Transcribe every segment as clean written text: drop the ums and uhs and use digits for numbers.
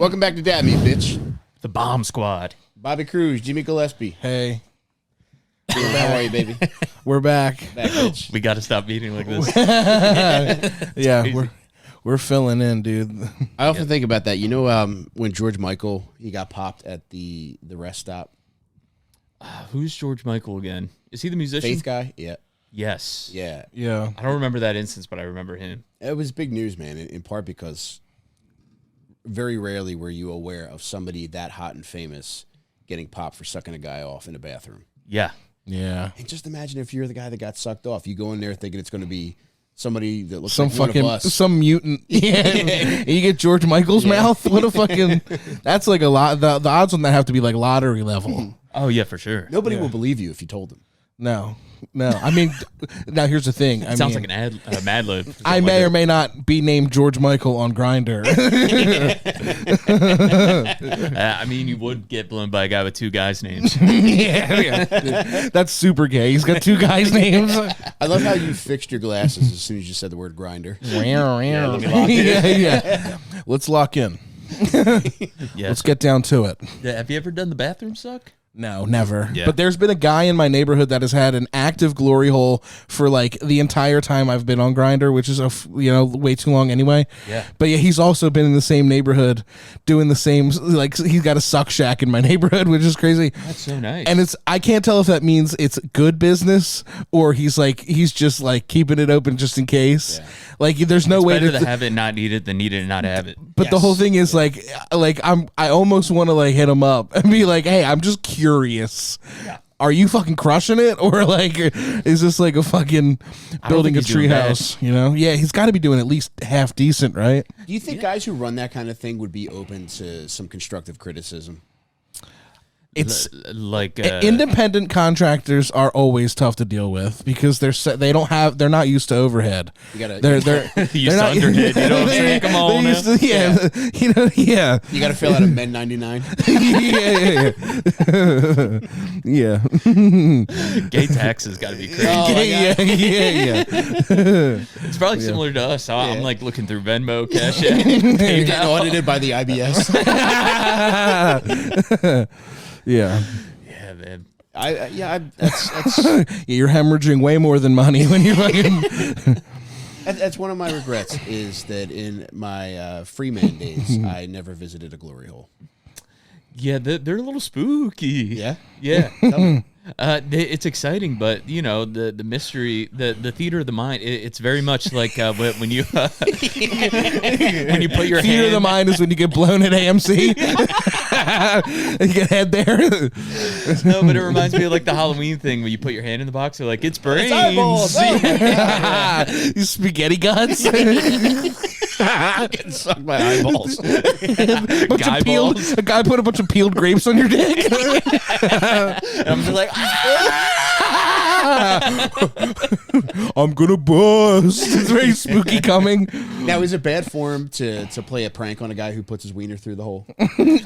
Welcome back to DADMEAT, bitch. The Bomb Squad. Bobby Cruz, Jimmy Gillespie. Hey, How are you, baby? we're back. Back, bitch. We got to stop meeting like this. Yeah, we're filling in, dude. I often think about that. You know, when George Michael, he got popped at the rest stop? Who's George Michael again? Is he the musician? Faith guy? Yeah. Yes. Yeah. Yeah, I don't remember that instance, but I remember him. It was big news, man, in part because very rarely were you aware of somebody that hot and famous getting popped for sucking a guy off in a bathroom. Yeah. yeah. And just imagine if you're the guy that got sucked off. You go in there thinking it's going to be somebody that looks Some like one fucking of us. some mutant. Yeah, and you get George Michael's mouth. What a fucking. That's like a lot. The odds on that have to be like lottery level. Oh, yeah, for sure. Nobody will believe you if you told them. No. I mean, now here's the thing. I Sounds mean, like an Mad Lib. I may or may not be named George Michael on Grindr. I mean, you would get blown by a guy with two guys' names. yeah. That's super gay. He's got two guys' names. I love how you fixed your glasses as soon as you said the word grinder. yeah. Let's lock in. Yes. Let's get down to it. Have you ever done the bathroom suck? No, never. Yeah. But there's been a guy in my neighborhood that has had an active glory hole for like the entire time I've been on Grindr, which is way too long anyway. Yeah. But yeah, he's also been in the same neighborhood doing the same, like he's got a suck shack in my neighborhood, which is crazy. That's so nice. And I can't tell if that means it's good business or he's just like keeping it open just in case. Yeah. Like there's no way better to have it and not need it than need it and not have it. But the whole thing is like I almost want to like hit him up and be like, hey, I'm just curious. Yeah. Are you fucking crushing it, or like is this like a fucking building a treehouse? You know? Yeah, he's got to be doing at least half decent, right? Do you think guys who run that kind of thing would be open to some constructive criticism? It's like independent contractors are always tough to deal with because they're not used to overhead. They're used to underhead. You know what I'm saying? Come on, yeah. You got to fill out a Men 99. yeah. Gay taxes got to be crazy. Yeah. It's probably similar to us. I'm like looking through Venmo, Cash App. You're getting audited by the IBS. Yeah. Yeah, man. That's you're hemorrhaging way more than money when you're fucking. That's one of my regrets is that in my free man days, I never visited a glory hole. Yeah, they're a little spooky. Yeah? Yeah. It's exciting, but you know the mystery, the theater of the mind. It's very much like when you when you put your theater of the mind is when you get blown at AMC. You get head there. No, but it reminds me of like the Halloween thing where you put your hand in the box. You're like, it's brains. It's eyeballs. You spaghetti guts. Getting sucked by eyeballs. A guy put a bunch of peeled grapes on your dick. And I'm just like, I'm gonna bust. It's very spooky coming. Now, is it bad form to play a prank on a guy who puts his wiener through the hole?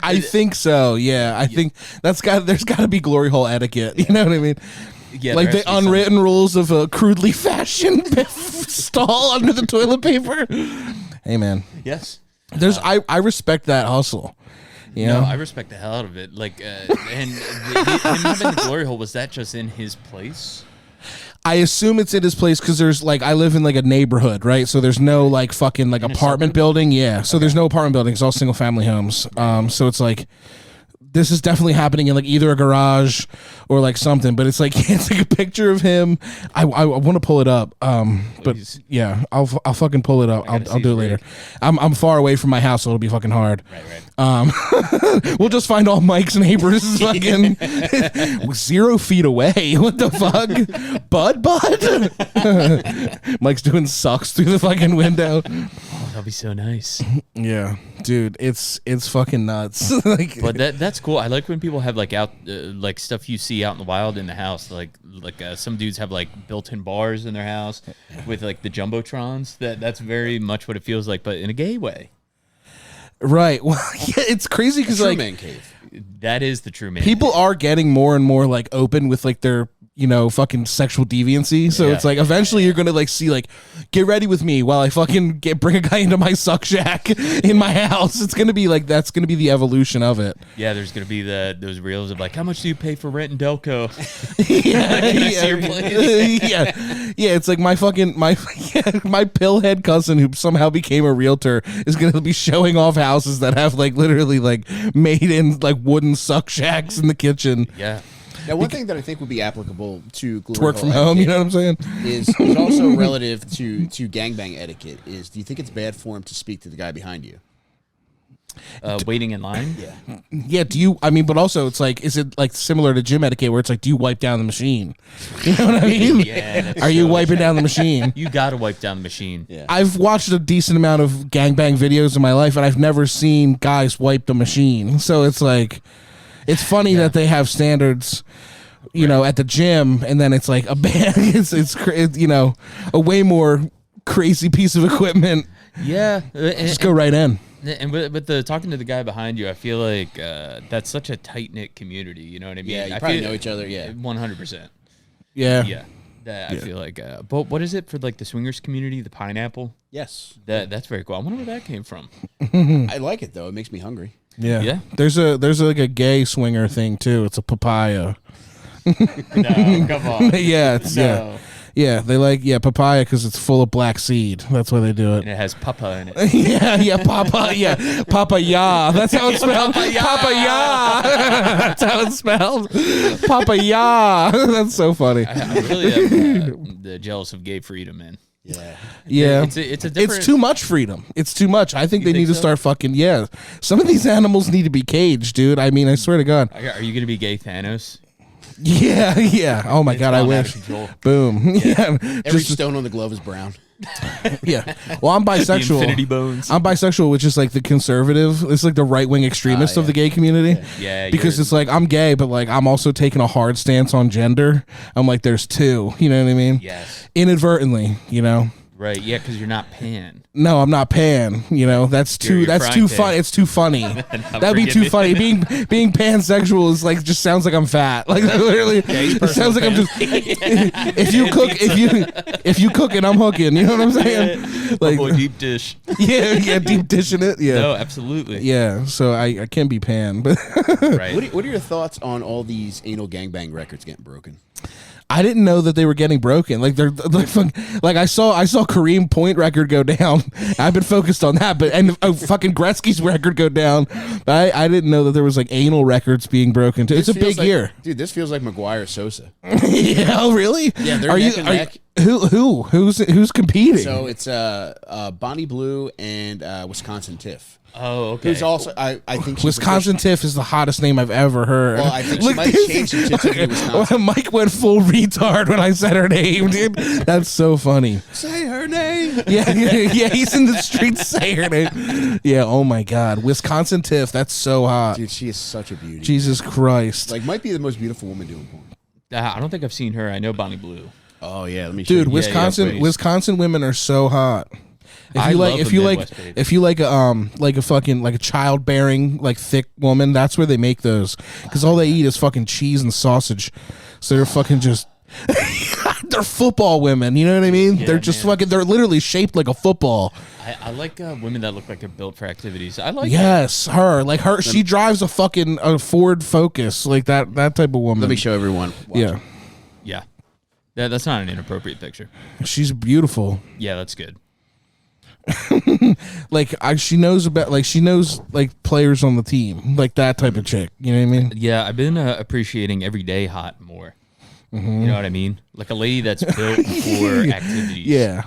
I think so. Yeah, I think there's got to be glory hole etiquette. You know what I mean? yeah, Like the unwritten rules of a crudely fashioned stall under the toilet paper. Hey, man. Yes. I respect that hustle. You know? No, I respect the hell out of it. Like, and him having the glory hole, was that just in his place? I assume it's in his place because there's like I live in like a neighborhood, right? So there's no like fucking like apartment building. Yeah. So there's no apartment building. It's all single family homes. So it's like this is definitely happening in like either a garage or like something, but it's like a picture of him. I want to pull it up. But yeah, I'll fucking pull it up. I'll do it later. I'm far away from my house, so it'll be fucking hard. Right. We'll just find all Mike's neighbors fucking 0 feet away. What the fuck? Bud? Mike's doing sucks through the fucking window. Oh, that'll be so nice. Yeah, dude, it's fucking nuts. Like, but that's cool. I like when people have like out like stuff you see out in the wild in the house. Like some dudes have like built-in bars in their house with like the jumbotrons. That's very much what it feels like, but in a gay way. Right. Well, yeah, it's crazy because like man cave. That is the true man. People are getting more and more like open with like their fucking sexual deviancy. So it's like eventually you're gonna like see like, get ready with me while I fucking bring a guy into my suck shack in my house. It's gonna be like, that's gonna be the evolution of it. Yeah, there's gonna be those reels of like, how much do you pay for rent in Delco? Yeah. It's like my pillhead cousin who somehow became a realtor is gonna be showing off houses that have like literally like made in like wooden suck shacks in the kitchen. Yeah. Now, one thing that I think would be applicable to Work from home, you know what I'm saying? Is also relative to gangbang etiquette. Is, do you think it's bad form to speak to the guy behind you? Waiting in line? Yeah, but also it's like, is it like similar to gym etiquette where it's like, do you wipe down the machine? You know what I mean? Yeah. Are you wiping down the machine? You gotta wipe down the machine. Yeah. I've watched a decent amount of gangbang videos in my life, and I've never seen guys wipe the machine. So it's like, it's funny that they have standards, at the gym, and then it's like a band. It's a way more crazy piece of equipment. Yeah, Just go right in. And with the talking to the guy behind you, I feel like that's such a tight knit community. You know what I mean? Yeah, you I probably feel, know each other. Yeah, 100%. Yeah. Yeah. I feel like, but what is it for like the swingers community? The pineapple. yes, That's very cool. I wonder where that came from. I like it though. It makes me hungry. Yeah. Yeah. There's like a gay swinger thing too. It's a papaya. No, come on. Yeah. No. Yeah, they like papaya because it's full of black seed. That's why they do it. And it has papa in it. Papaya. That's how it's spelled. Papaya. That's how it's spelled. Papaya. That's so funny. I really am jealous of gay freedom, man. Yeah. It's a different. It's too much freedom. It's too much. I think they think need to so? start fucking. Yeah, some of these animals need to be caged, dude. I mean, I swear to God. Are you gonna be gay Thanos? Yeah. Oh my God, I gone out of wish. control. Boom. Yeah. Every stone on the glove is brown. Yeah. Well, I'm The bisexual. Infinity Bones. I'm bisexual, which is like the conservative. It's like the right wing extremist of the gay community. Yeah, Because it's like I'm gay, but like I'm also taking a hard stance on gender. I'm like, there's two. You know what I mean? Yes. Inadvertently, Right. Yeah, because you're not pan. No, I'm not pan. That's too. You're That's frying too pan. funny. It's too funny. That'd be too funny. Being pansexual is like just sounds like I'm fat. Like that literally. It sounds like I'm just. If you cook it, I'm hooking. You know what I'm saying? Like Boy, deep dish. yeah, deep dishing it. Yeah. No, absolutely. Yeah, so I can't be pan, but Right. What are your thoughts on all these anal gangbang records getting broken? I didn't know that they were getting broken. Like they're like I saw Kareem Point record go down. I've been focused on that, but and fucking Gretzky's record go down. But I didn't know that there was like anal records being broken too. It's a big year, dude. This feels like McGuire Sosa. Yeah, oh, really? Yeah, they're neck and neck. Who's competing? So it's Bonnie Blue and Wisconsin Tiff. Oh, okay. Who's also I think she's Wisconsin Tiff is the hottest name I've ever heard. Well, I think she might have changed it to Tiffany Wisconsin. Mike went full retard when I said her name, dude. That's so funny. Say her name. Yeah. He's in the streets saying her name. Yeah. Oh my God, Wisconsin Tiff. That's so hot. Dude, she is such a beauty. Jesus Christ. Like, might be the most beautiful woman doing porn. I don't think I've seen her. I know Bonnie Blue. Oh yeah, let me show Dude, you. Wisconsin women are so hot. I love the Midwest, baby. If you like a fucking like a childbearing like thick woman, that's where they make those because all they eat is fucking cheese and sausage. So they're fucking just they're football women. You know what I mean? Yeah, they're just man. fucking. They're literally shaped like a football. I like women that look like they're built for activities. I like Yes, her. She drives a fucking Ford Focus like that type of woman. Let me show everyone. Watch. Yeah, Yeah. That's not an inappropriate picture. she's beautiful. Yeah, that's good. Like she knows players on the team, like that type of chick. You know what I mean? Yeah, I've been appreciating Everyday Hot more. You know what I mean? Like a lady that's built for activities. Yeah.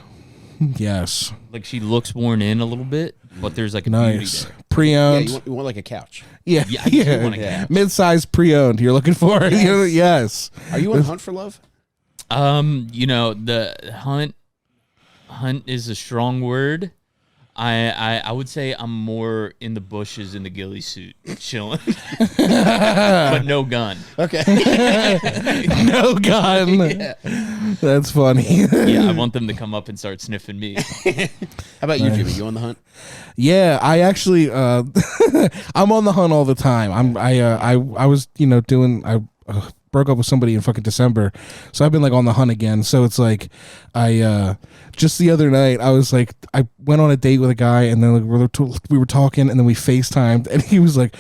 Yes. Like she looks worn in a little bit, but there's like a Nice. beauty there. Yeah, Pre-owned. you want like a couch. Yeah. Yeah, I do want a couch. Mid-size pre-owned. You're looking for? Yes. Are you on Hunt for Love? The hunt is a strong word. I would say I'm more in the bushes in the ghillie suit, chilling, but no gun. Okay. No gun. Yeah. That's funny. Yeah, I want them to come up and start sniffing me. How about you, Jimmy? You on the hunt? Yeah, I actually I'm on the hunt all the time. I was doing broke up with somebody in fucking December, so I've been like on the hunt again. So it's like I just the other night I was like I went on a date with a guy, and then like, we were talking, and then we FaceTimed, and he was like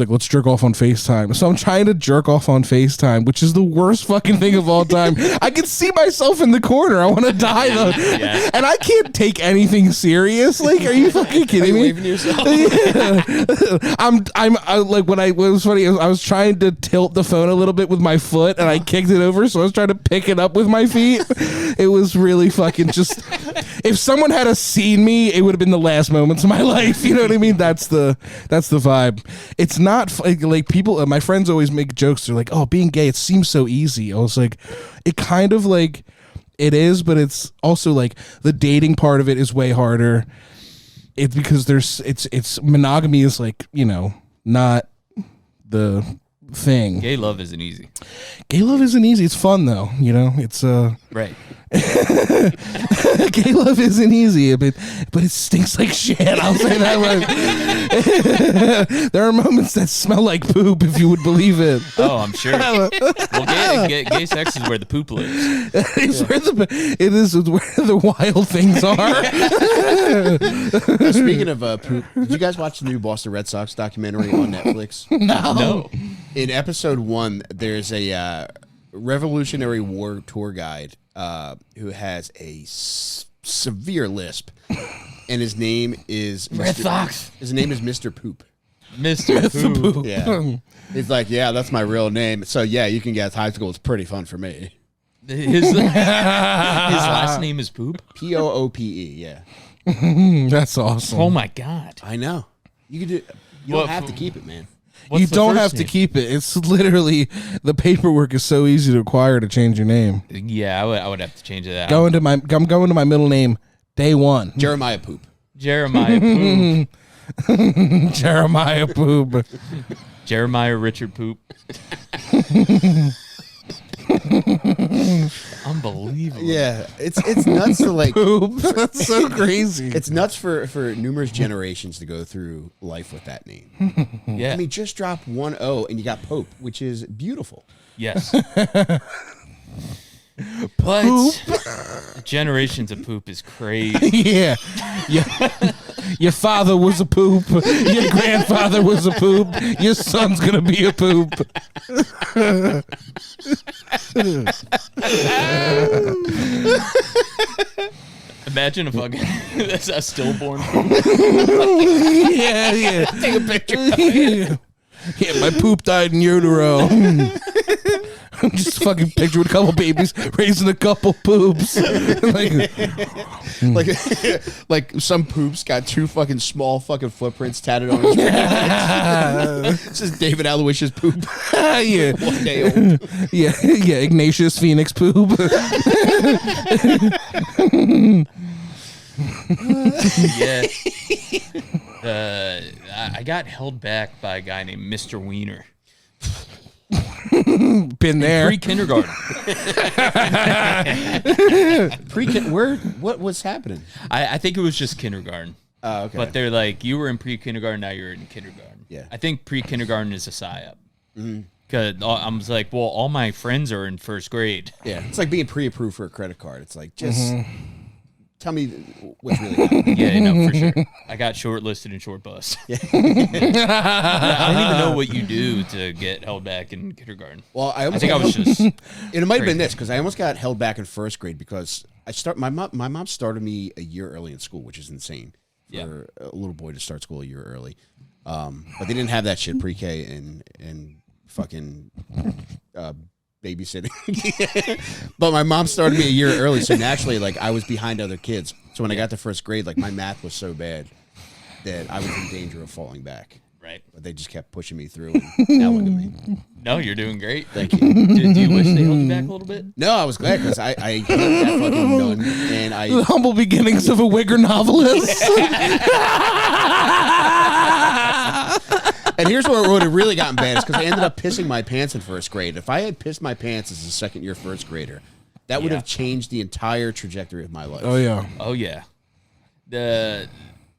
let's jerk off on FaceTime. So I'm trying to jerk off on FaceTime, which is the worst fucking thing of all time. I can see myself in the corner. I want to die though, and I can't take anything serious. Like, are you fucking kidding me? Waving yourself. I like when it was funny. I was trying to tilt the phone a little bit with my foot, and I kicked it over, so I was trying to pick it up with my feet. It was really fucking just. If someone had seen me, it would have been the last moments of my life. You know what I mean? That's the vibe. It's not like people. My friends always make jokes. They're like, "Oh, being gay, it seems so easy." I was like, it kind of like it is, but it's also like the dating part of it is way harder. It's because it's monogamy is like, you know, not the thing. Gay love isn't easy. Gay love isn't easy. It's fun though, you know. It's right. Gay love isn't easy, but it stinks like shit. I'll say that much. There are moments that smell like poop, if you would believe it. Oh, I'm sure. Well, gay sex is where the poop lives. It's where it's where the wild things are. Speaking of poop, did you guys watch the new Boston Red Sox documentary on Netflix? No. In episode 1, there's a Revolutionary War tour guide who has a severe lisp, and his name is Red Sox. His name is Mr. Poop. Mr. Poop. Yeah, he's like, yeah, that's my real name. So yeah, you can guess high school. It's pretty fun for me. His last name is Poop. Poope. Yeah, that's awesome. Oh my god. I know. You could do. You don't have to keep it, man. What's you the don't first have to name? keep it. It's literally the paperwork is so easy to acquire to change your name. Yeah, I would have to change it out. I'm going to my middle name day one. Jeremiah Poop. Jeremiah Poop. Jeremiah Poop. Jeremiah Richard Poop. Unbelievable. Yeah, it's nuts to like. Poop. That's so crazy. It's nuts for numerous generations to go through life with that name. Yeah. I mean, just drop one O and you got Pope, which is beautiful. Yes. But generations of poop is crazy. Yeah. Your father was a poop. Your grandfather was a poop. Your son's gonna be a poop. Imagine a fucking that's a stillborn poop. Yeah. Take a picture. Yeah, my poop died in utero. I'm just fucking picture with a couple babies raising a couple poops. like some poops got 2 fucking small fucking footprints tatted on his face. This is David Aloysius Poop. Yeah. 1 day old. Yeah, Ignatius Phoenix Poop. Yeah. I got held back by a guy named Mr. Wiener. Been there. Pre-kindergarten. What was happening? I think it was just kindergarten. Oh, okay. But they're like, you were in pre-kindergarten, now you're in kindergarten. Yeah. I think pre-kindergarten is a psyop. Because I was like, well, all my friends are in first grade. Yeah, it's like being pre-approved for a credit card. It's like, just tell me what's really happening. Yeah, no, for sure. I got shortlisted in short bus. Yeah. I don't even know what you do to get held back in kindergarten. Well, I think I was just. And it might have been crazy. this because I almost got held back in first grade because my mom started me a year early in school, which is insane for a little boy to start school a year early. But they didn't have that shit pre-K and fucking babysitting. But my mom started me a year early, so naturally, like, I was behind other kids. So when I got to first grade, like, my math was so bad that I was in danger of falling back. Right. But they just kept pushing me through. And now look at me. No, you're doing great. Thank you. Do you wish they held you back a little bit? No, I was glad because I hated that fucking nun, and The humble beginnings of a Wigger novelist. And here's where it would have really gotten bad is because I ended up pissing my pants in first grade. If I had pissed my pants as a second-year first grader, that would have changed the entire trajectory of my life. Oh, yeah. Oh, yeah.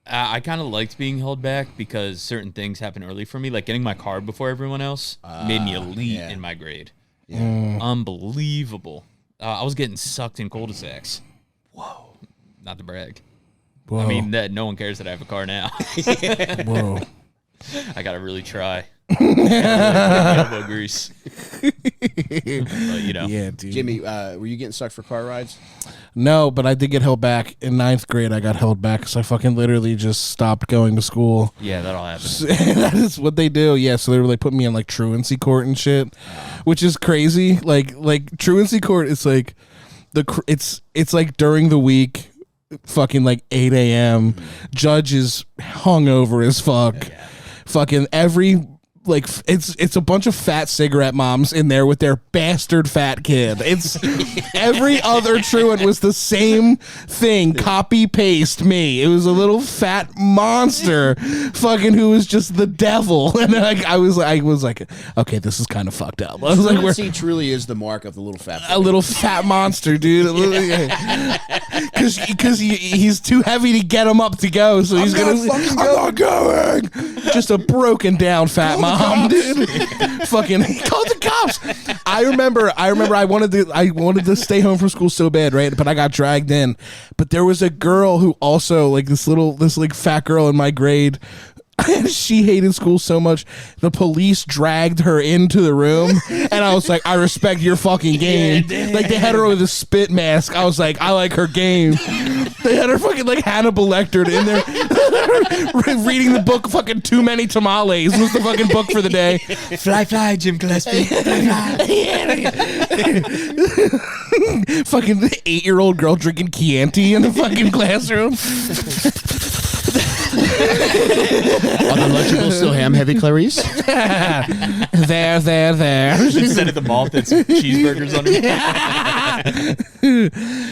I kind of liked being held back because certain things happened early for me. Like getting my card before everyone else made me elite in my grade. Unbelievable. I was getting sucked in cul-de-sacs. Whoa. Not to brag. Whoa. I mean, that no one cares that I have a car now. Whoa. I gotta really try. Elbow grease. But, Yeah, dude. Jimmy, were you getting sucked for car rides? No, but I did get held back in 9th grade. I got held back because I fucking literally just stopped going to school. Yeah, that'll happen. That is what they do. Yeah, so they were like putting me in like truancy court and shit, which is crazy. Like truancy court is like it's like during the week, fucking like 8 a.m. Judge is hungover as fuck. Yeah. Fucking every. Like it's a bunch of fat cigarette moms in there with their bastard fat kid. It's every other truant was the same thing. Copy paste me. It was a little fat monster, fucking who was just the devil. And I was like, okay, this is kind of fucked up. I was like, Truancy truly is the mark of the little fat. A little fat monster, dude. Because he's too heavy to get him up to go, so he's I'm not going. Just a broken down fat mom. Dude. Fucking called the cops. I remember I wanted to stay home from school so bad, right? But I got dragged in. But there was a girl who also like this fat girl in my grade. She hated school so much, the police dragged her into the room, and I was like, I respect your fucking game. Like, they had her with a spit mask. I was like, I like her game. They had her fucking like Hannibal Lecter in there reading the book fucking Too Many Tamales was the fucking book for the day. Fly, Jim Gillespie. Fly. Fucking 8-year-old girl drinking Chianti in the fucking classroom. Are the Lunchables still ham heavy, Clarice? There. Instead of the malt, it's cheeseburgers on it.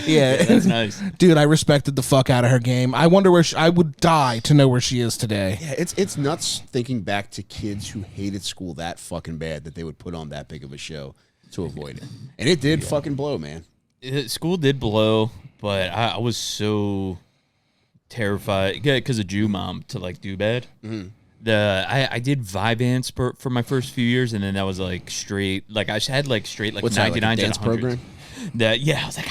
Yeah, that's nice, dude. I respected the fuck out of her game. I wonder where I would die to know where she is today. Yeah, it's nuts thinking back to kids who hated school that fucking bad that they would put on that big of a show to avoid it, and it did fucking blow, man. School did blow, but I was so terrified because of Jew mom to like do bad. Mm-hmm. I did Vibance for my first few years, and then that was like straight. Like I had like straight like 99s like and 100s. Program? I was like,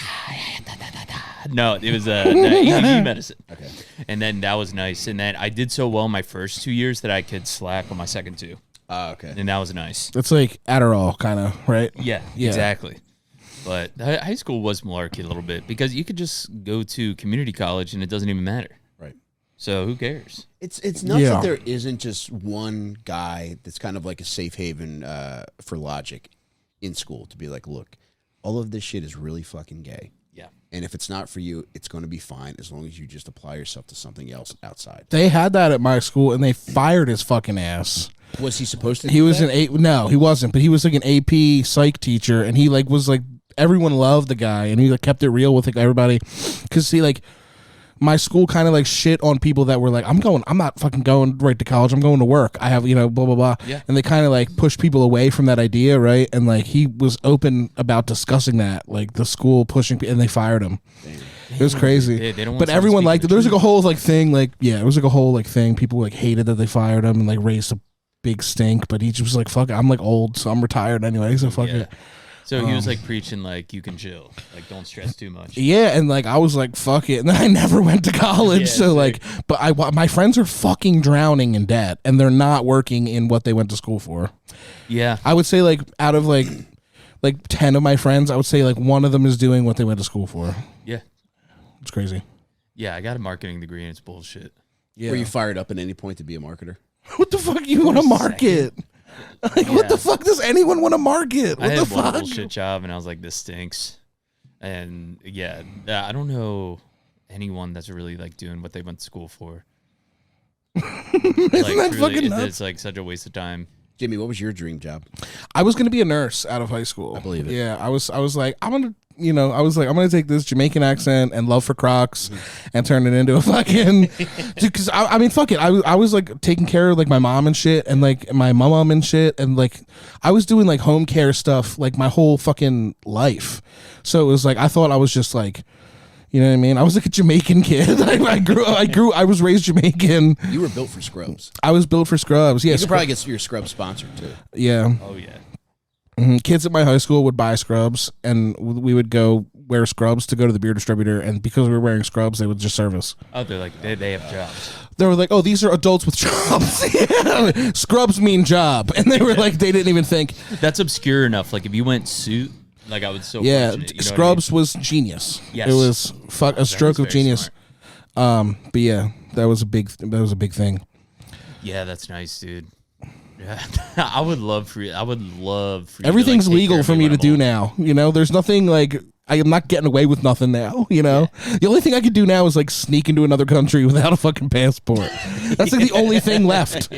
no, it was ADD medicine. Okay, and then that was nice, and then I did so well my first 2 years that I could slack on my second 2. Okay, and that was nice. It's like Adderall, kind of, right? Yeah, exactly. But high school was malarkey a little bit because you could just go to community college and it doesn't even matter. Right. So who cares? It's nuts that there isn't just one guy that's kind of like a safe haven for logic in school to be like, look, all of this shit is really fucking gay. Yeah. And if it's not for you, it's going to be fine as long as you just apply yourself to something else outside. They had that at my school, and they fired his fucking ass. Was he supposed to? He was no, he wasn't. But he was like an AP psych teacher, and he like was like everyone loved the guy, and he like kept it real with like everybody. Because see, like my school kind of like shit on people that were like, I'm not fucking going right to college. I'm going to work. I have blah blah blah. Yeah. And they kind of like pushed people away from that idea, right? And like he was open about discussing that, like the school pushing, and they fired him. Damn. It was crazy. They don't want but everyone liked it. There was like a whole like thing, like it was like a whole like thing. People like hated that they fired him and like raised a big stink. But he just was like, fuck it. I'm like old, so I'm retired anyway. So fuck it. So he was like preaching like you can chill, like don't stress too much. Yeah, and like I was like fuck it, and then I never went to college. So like, but my friends are fucking drowning in debt, and they're not working in what they went to school for. Yeah, I would say like out of like 10 of my friends, I would say like one of them is doing what they went to school for. Yeah, it's crazy. Yeah, I got a marketing degree and it's bullshit. Yeah. Were you fired up at any point to be a marketer? What the fuck you want to market? Like, what the fuck does anyone want to market? What I the had fuck? one bullshit job, and I was like, this stinks. And yeah, I don't know anyone that's really like doing what they went to school for. Isn't that fucking nuts? It's like such a waste of time. Jimmy, what was your dream job? I was going to be a nurse out of high school. I believe it. Yeah, I was like, I'm going to take this Jamaican accent and love for Crocs and turn it into a fucking, because I mean, fuck it. I was like taking care of like my mom and shit and like my mom and shit. And like, I was doing like home care stuff like my whole fucking life. So it was like, I thought I was just like, you know what I mean? I was like a Jamaican kid. I was raised Jamaican. You were built for Scrubs. I was built for Scrubs. Yeah. You could probably get your Scrubs sponsored too. Yeah. Oh yeah. Kids at my high school would buy scrubs, and we would go wear scrubs to go to the beer distributor, and because we were wearing scrubs, they would just serve us. Oh, they're like, they have jobs. They were like, oh, these are adults with jobs. Yeah. Scrubs mean job. And they were like, they didn't even think. That's obscure enough. Like, if you went suit, like, I would so Yeah, question it, you know Scrubs was genius. Yes. It was a stroke of very genius. But yeah, that was a big thing. Yeah, that's nice, dude. Yeah, I would love for you. Everything's to, like, take care legal of for me to when I'm do old. now. You know, there's nothing like I am not getting away with nothing now. You know, the only thing I could do now is like sneak into another country without a fucking passport. That's like the only thing left.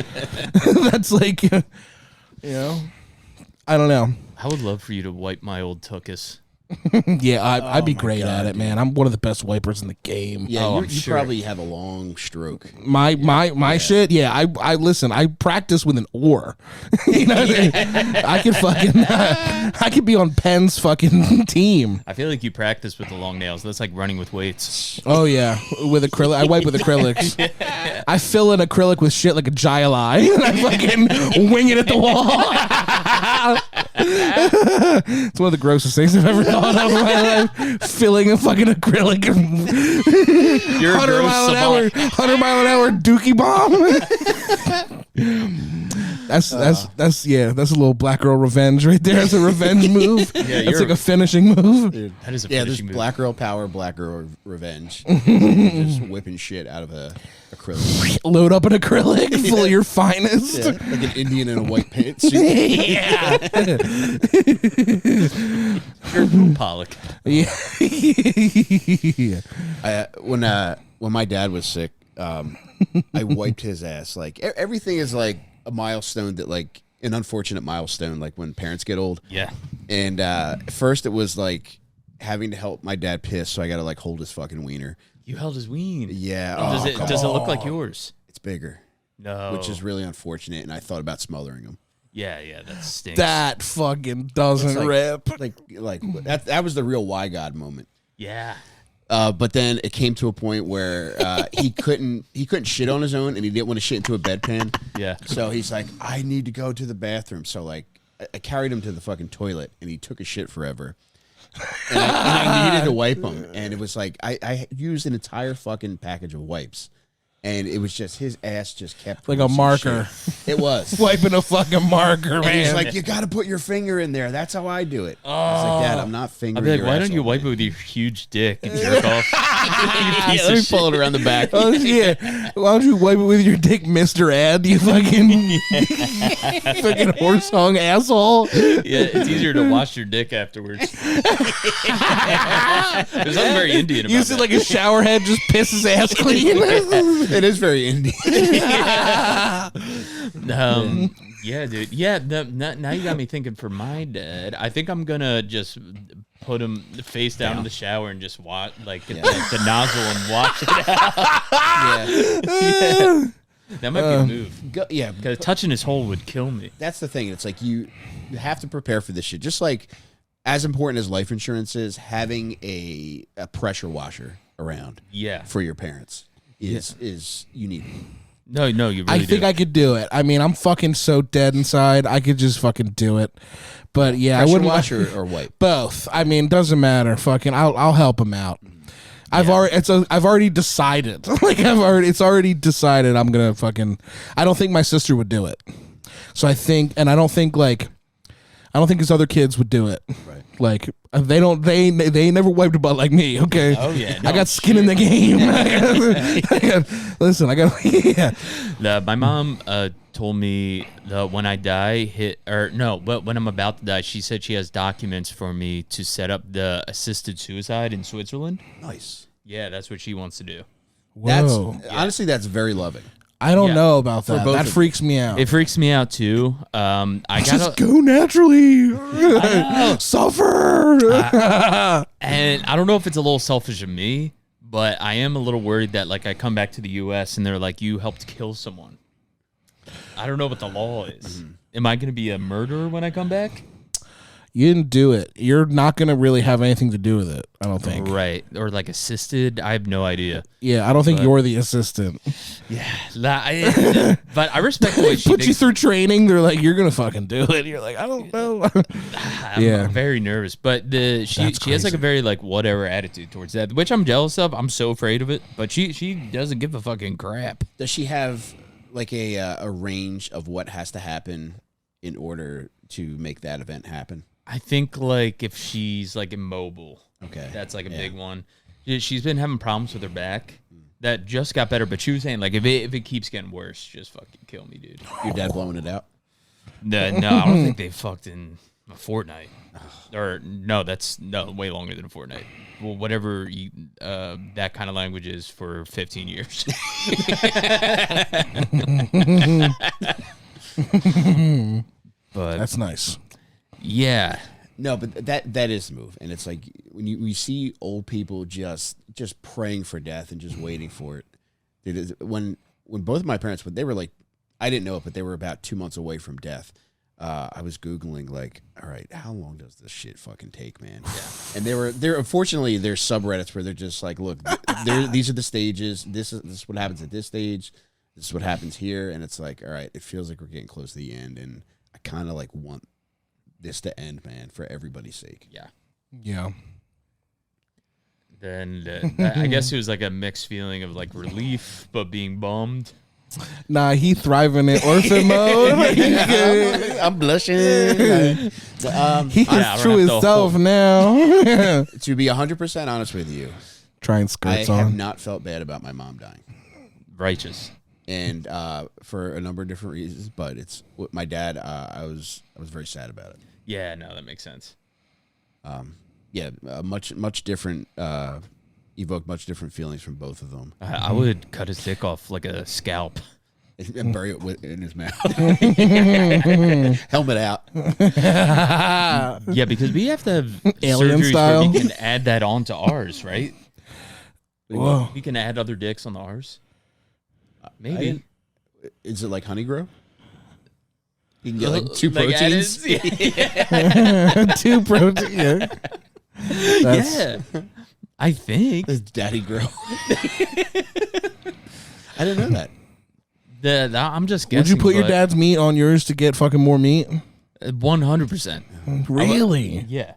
That's like, you know, I don't know. I would love for you to wipe my old tuchus. Yeah, I'd be my great God, at it, man. I'm one of the best wipers in the game. Yeah, Oh, you I'm sure. probably have a long stroke. My shit, yeah. I listen. I practice with an oar. You know, I could fucking, I could be on Penn's fucking team. I feel like you practice with the long nails. That's like running with weights. Oh yeah, with acrylic. I wipe with acrylics. I fill in acrylic with shit like a gile eye, and I fucking wing it at the wall. It's one of the grossest things I've ever thought of in my life. Filling a fucking acrylic and You're a 100 gross mile an hour, savant. 100 mile an hour dookie bomb. That's a little black girl revenge right there. That's a revenge move. That's you're like a finishing move. That is a Yeah, there's finishing move. black girl power, black girl revenge. Just whipping shit out of a acrylic. Load up an acrylic full of your finest. Yeah, like an Indian in a white pantsuit. You're Bill Pollock. Yeah. When my dad was sick, I wiped his ass. Like everything is like a milestone that like an unfortunate milestone, like when parents get old. Yeah. And first it was like having to help my dad piss, so I got to like hold his fucking wiener. You held his ween. Yeah. Does it look like yours? It's bigger, No. which is really unfortunate. And I thought about smothering him. Yeah, that stinks. That fucking doesn't It's like- rip. Like that was the real why God moment. Yeah. But then it came to a point where he couldn't shit on his own, and he didn't want to shit into a bedpan. Yeah. So he's like, I need to go to the bathroom. So like, I carried him to the fucking toilet, and he took a shit forever. And I needed to wipe him, and it was like I used an entire fucking package of wipes, and it was just his ass just kept Like a producing marker. shit. It was. Wiping a fucking marker, And he's man. like, you got to put your finger in there. That's how I do it. I was like, Dad, I'm not I'd fingering be like, your why don't asshole, you wipe it man." with your huge dick and jerk off? You piece Let me of pull shit. it around the back. Oh yeah! Why don't you wipe it with your dick, Mr. Ad? You fucking fucking horse hung asshole. Yeah, it's easier to wash your dick afterwards. There's something very Indian about Use it that. like a shower head, just piss his ass clean. It is very Indian. Yeah, dude. Yeah, now you got me thinking for my dad. I think I'm gonna just put him face down in the shower and just watch, like, get the nozzle and watch it out. Yeah. That might be a move. Yeah. Because touching his hole would kill me. That's the thing. It's like you have to prepare for this shit. Just like as important as life insurance is, having a pressure washer around Yeah. for your parents is you need it. No, you really I think do. I could do it. I mean, I'm fucking so dead inside. I could just fucking do it. But yeah, Pressure I wouldn't wash or wipe. both. I mean, doesn't matter. Fucking, I'll help him out. I've already decided. It's already decided. I'm gonna fucking. I don't think my sister would do it. So I think his other kids would do it. Right. Like they don't. They never wiped a butt like me. Okay. Oh, yeah. I No, got skin in the game. Listen. Yeah. My mom told me when I die, but when I'm about to die, she said she has documents for me to set up the assisted suicide in Switzerland. Nice. Yeah, that's what she wants to do. Whoa. Honestly, that's very loving. I don't Yeah. know about that. both That of freaks me out. It freaks me out too. I Just gotta, go naturally. Suffer. and I don't know if it's a little selfish of me, but I am a little worried that like I come back to the U.S. and they're like, you helped kill someone. I don't know what the law is. Am I going to be a murderer when I come back? You didn't do it. You're not going to really have anything to do with it, I don't think. Right. Or like assisted. I have no idea. Yeah, I don't think you're the assistant. Yeah. But I respect the way she put you through training. They're like, you're going to fucking do it. You're like, I don't know. I'm very nervous. But she has like a very like whatever attitude towards that, which I'm jealous of. I'm so afraid of it. But she doesn't give a fucking crap. Does she have like a range of what has to happen in order to make that event happen? I think like if she's like immobile, okay, that's like a big one. She's been having problems with her back. That just got better, but she was saying like if it keeps getting worse, just fucking kill me, dude. Your dad blowing it out? No, I don't think they fucked in a fortnight. Or no, that's way longer than a fortnight. Well, whatever that kind of language is for 15 years. But that's nice. Yeah. No, but that is the move, and it's like when you see old people just praying for death and just waiting for it. When both of my parents, they were like, I didn't know it, but they were about 2 months away from death. I was Googling like, all right, how long does this shit fucking take, man? Yeah. And there unfortunately there's subreddits where they're just like, look, these are the stages. This is what happens at this stage. This is what happens here, and it's like, all right, it feels like we're getting close to the end, and I kind of like want this to end, man, for everybody's sake. Yeah. Yeah. Then I guess it was like a mixed feeling of like relief, but being bummed. Nah, he thriving in orphan mode. I'm blushing. He is true himself now. To be 100% honest with you, trying skirts I have on. not felt bad about my mom dying. Righteous. And for a number of different reasons, but it's with my dad. I was very sad about it. Yeah, no, that makes sense. Much different. Evoked much different feelings from both of them. I would cut his dick off like a scalp and bury it in his mouth. Helmet out. Yeah, because we have to have alien surgeries style. where we can add that onto ours, right? Whoa. We can add other dicks on the ours. Maybe. Is it like honey grow? You can get like two Like proteins. Two proteins. Yeah. Yeah. I think. It's daddy grow. I didn't know that. I'm just guessing. Would you put your dad's meat on yours to get fucking more meat? 100%. Really? Yeah.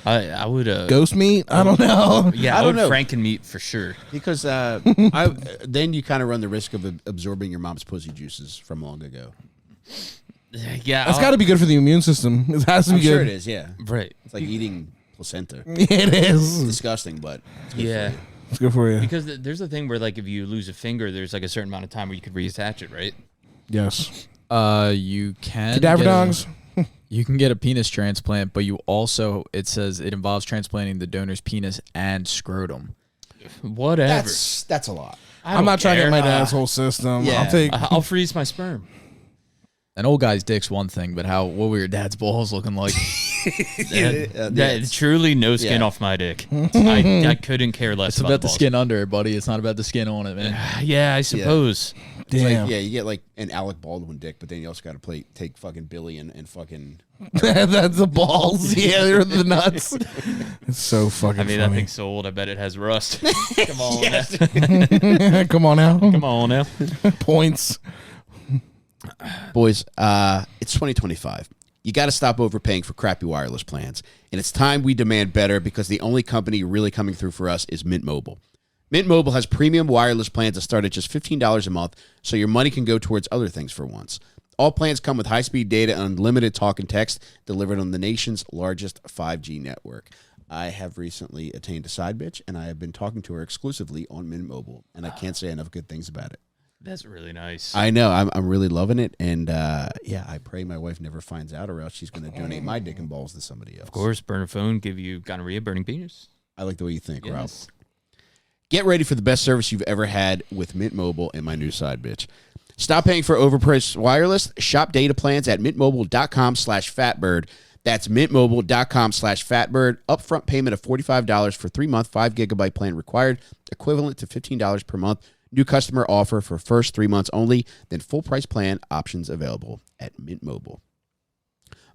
I would. Ghost meat? I don't know. Yeah, I I don't would know. Franken meat for sure. Because then you kind of run the risk of absorbing your mom's pussy juices from long ago. Yeah. That's got to be good for the immune system. It has to be I'm good. sure it is, yeah. Right. It's like eating placenta. It is. It's disgusting, but it's good Yeah. for you. It's good for you. Because there's a thing where, like, if you lose a finger, there's, like, a certain amount of time where you could reattach it, right? Yes. You can Cadaver get dogs? you can get a penis transplant, but you also, it says it involves transplanting the donor's penis and scrotum. Whatever. That's a lot. I'm not trying to get care. my dad's whole system. Yeah. I'll take. I'll freeze my sperm. An old guy's dick's one thing, but what were your dad's balls looking like? That truly no skin Yeah. off my dick. I couldn't care less It's about the skin under it, buddy. It's not about the skin on it, man. Yeah, I suppose. It's Damn. like, yeah, you get like an Alec Baldwin dick, but then you also got to take fucking Billy and fucking. That's the balls. Yeah, they're the nuts. It's so fucking I mean, that funny. thing's so old. I bet it has rust. Come on, now. Come on now. Come on now. Points. Boys, it's 2025. You got to stop overpaying for crappy wireless plans. And it's time we demand better because the only company really coming through for us is Mint Mobile. Mint Mobile has premium wireless plans that start at just $15 a month, so your money can go towards other things for once. All plans come with high-speed data and unlimited talk and text delivered on the nation's largest 5G network. I have recently attained a side bitch, and I have been talking to her exclusively on Mint Mobile, and I can't say enough good things about it. That's really nice. I know. I'm really loving it. And, yeah, I pray my wife never finds out or else she's going to donate my dick and balls to somebody else. Of course, burn a phone, give you gonorrhea, burning penis. I like the way you think, Rob. Yes. Get ready for the best service you've ever had with Mint Mobile and my new side bitch. Stop paying for overpriced wireless. Shop data plans at mintmobile.com/fatbird. That's mintmobile.com/fatbird. Upfront payment of $45 for 3-month 5 gigabyte plan required, equivalent to $15 per month. New customer offer for first 3 months only. Then full price plan options available at Mint Mobile.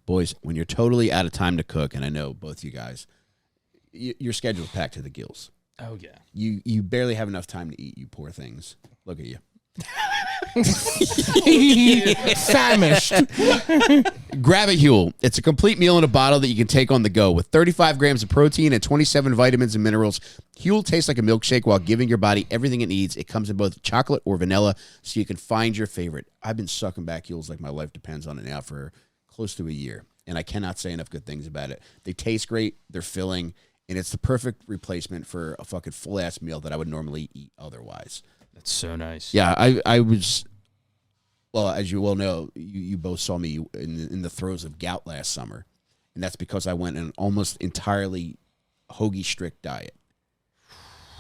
Boys, when you're totally out of time to cook, and I know both you guys, your schedule's packed to the gills. Oh yeah. You barely have enough time to eat, you poor things. Look at you. Famished. Grab a Huel. It's a complete meal in a bottle that you can take on the go. With 35 grams of protein and 27 vitamins and minerals, Huel tastes like a milkshake while giving your body everything it needs. It comes in both chocolate or vanilla, so you can find your favorite. I've been sucking back Huels like my life depends on it now for close to a year, and I cannot say enough good things about it. They taste great, they're filling, and it's the perfect replacement for a fucking full-ass meal that I would normally eat otherwise. That's so nice. Yeah, I was, well, as you well know, you both saw me in the throes of gout last summer, and that's because I went an almost entirely hoagie strict diet.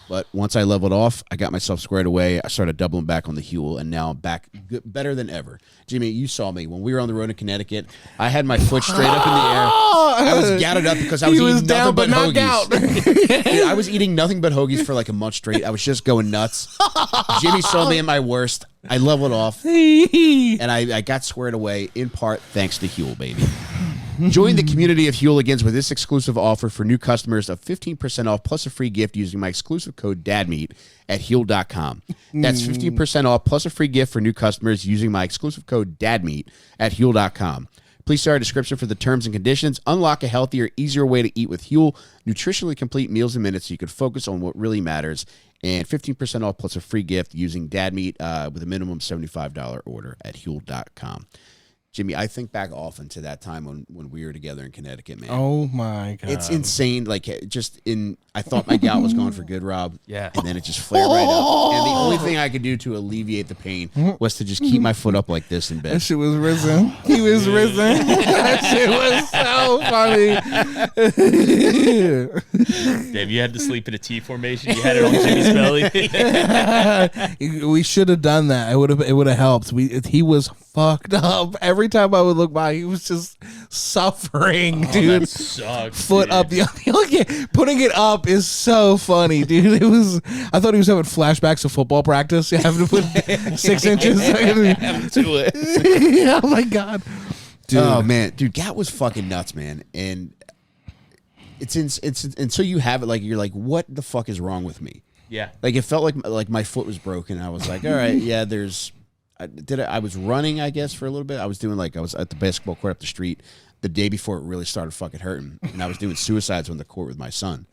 But once I leveled off, I got myself squared away. I started doubling back on the Huel, and now I'm back better than ever. Jimmy, you saw me when we were on the road in Connecticut. I had my foot straight up in the air. I was gouted up because I was eating nothing but hoagies. Dude, I was eating nothing but hoagies for like a month straight. I was just going nuts. Jimmy saw me at my worst. I leveled off, and I got squared away in part thanks to Huel, baby. Join the community of Hooligans with this exclusive offer for new customers of 15% off plus a free gift using my exclusive code DADMEAT at Huel.com. That's 15% off plus a free gift for new customers using my exclusive code DADMEAT at Huel.com. Please see our description for the terms and conditions. Unlock a healthier, easier way to eat with Huel. Nutritionally complete meals and minutes so you can focus on what really matters. And 15% off plus a free gift using DADMEAT with a minimum $75 order at Huel.com. Jimmy, I think back often to that time when we were together in Connecticut, man. Oh my God. It's insane. Like, I thought my gout was gone for good, Rob. Yeah. And then it just flared right up. And the only thing I could do to alleviate the pain was to just keep my foot up like this in That bed. shit was risen. He was risen. That shit was so funny. Damn, you had to sleep in a T formation. You had it on Jimmy's belly. We should have done that. It would have helped. He was fucked up. Every time I would look by, he was just suffering, dude. That sucks, Foot dude. up. Putting it up is so funny, dude. I thought he was having flashbacks of football practice. Having to put 6 inches. To it. Oh my God. Dude. Oh, man. Dude, gout was fucking nuts, man. And it's until you have it, like, you're like, what the fuck is wrong with me? Yeah. Like, it felt like my foot was broken. I was like, all right, yeah, I was running, I guess, for a little bit. I was at the basketball court up the street the day before it really started fucking hurting. And I was doing suicides on the court with my son.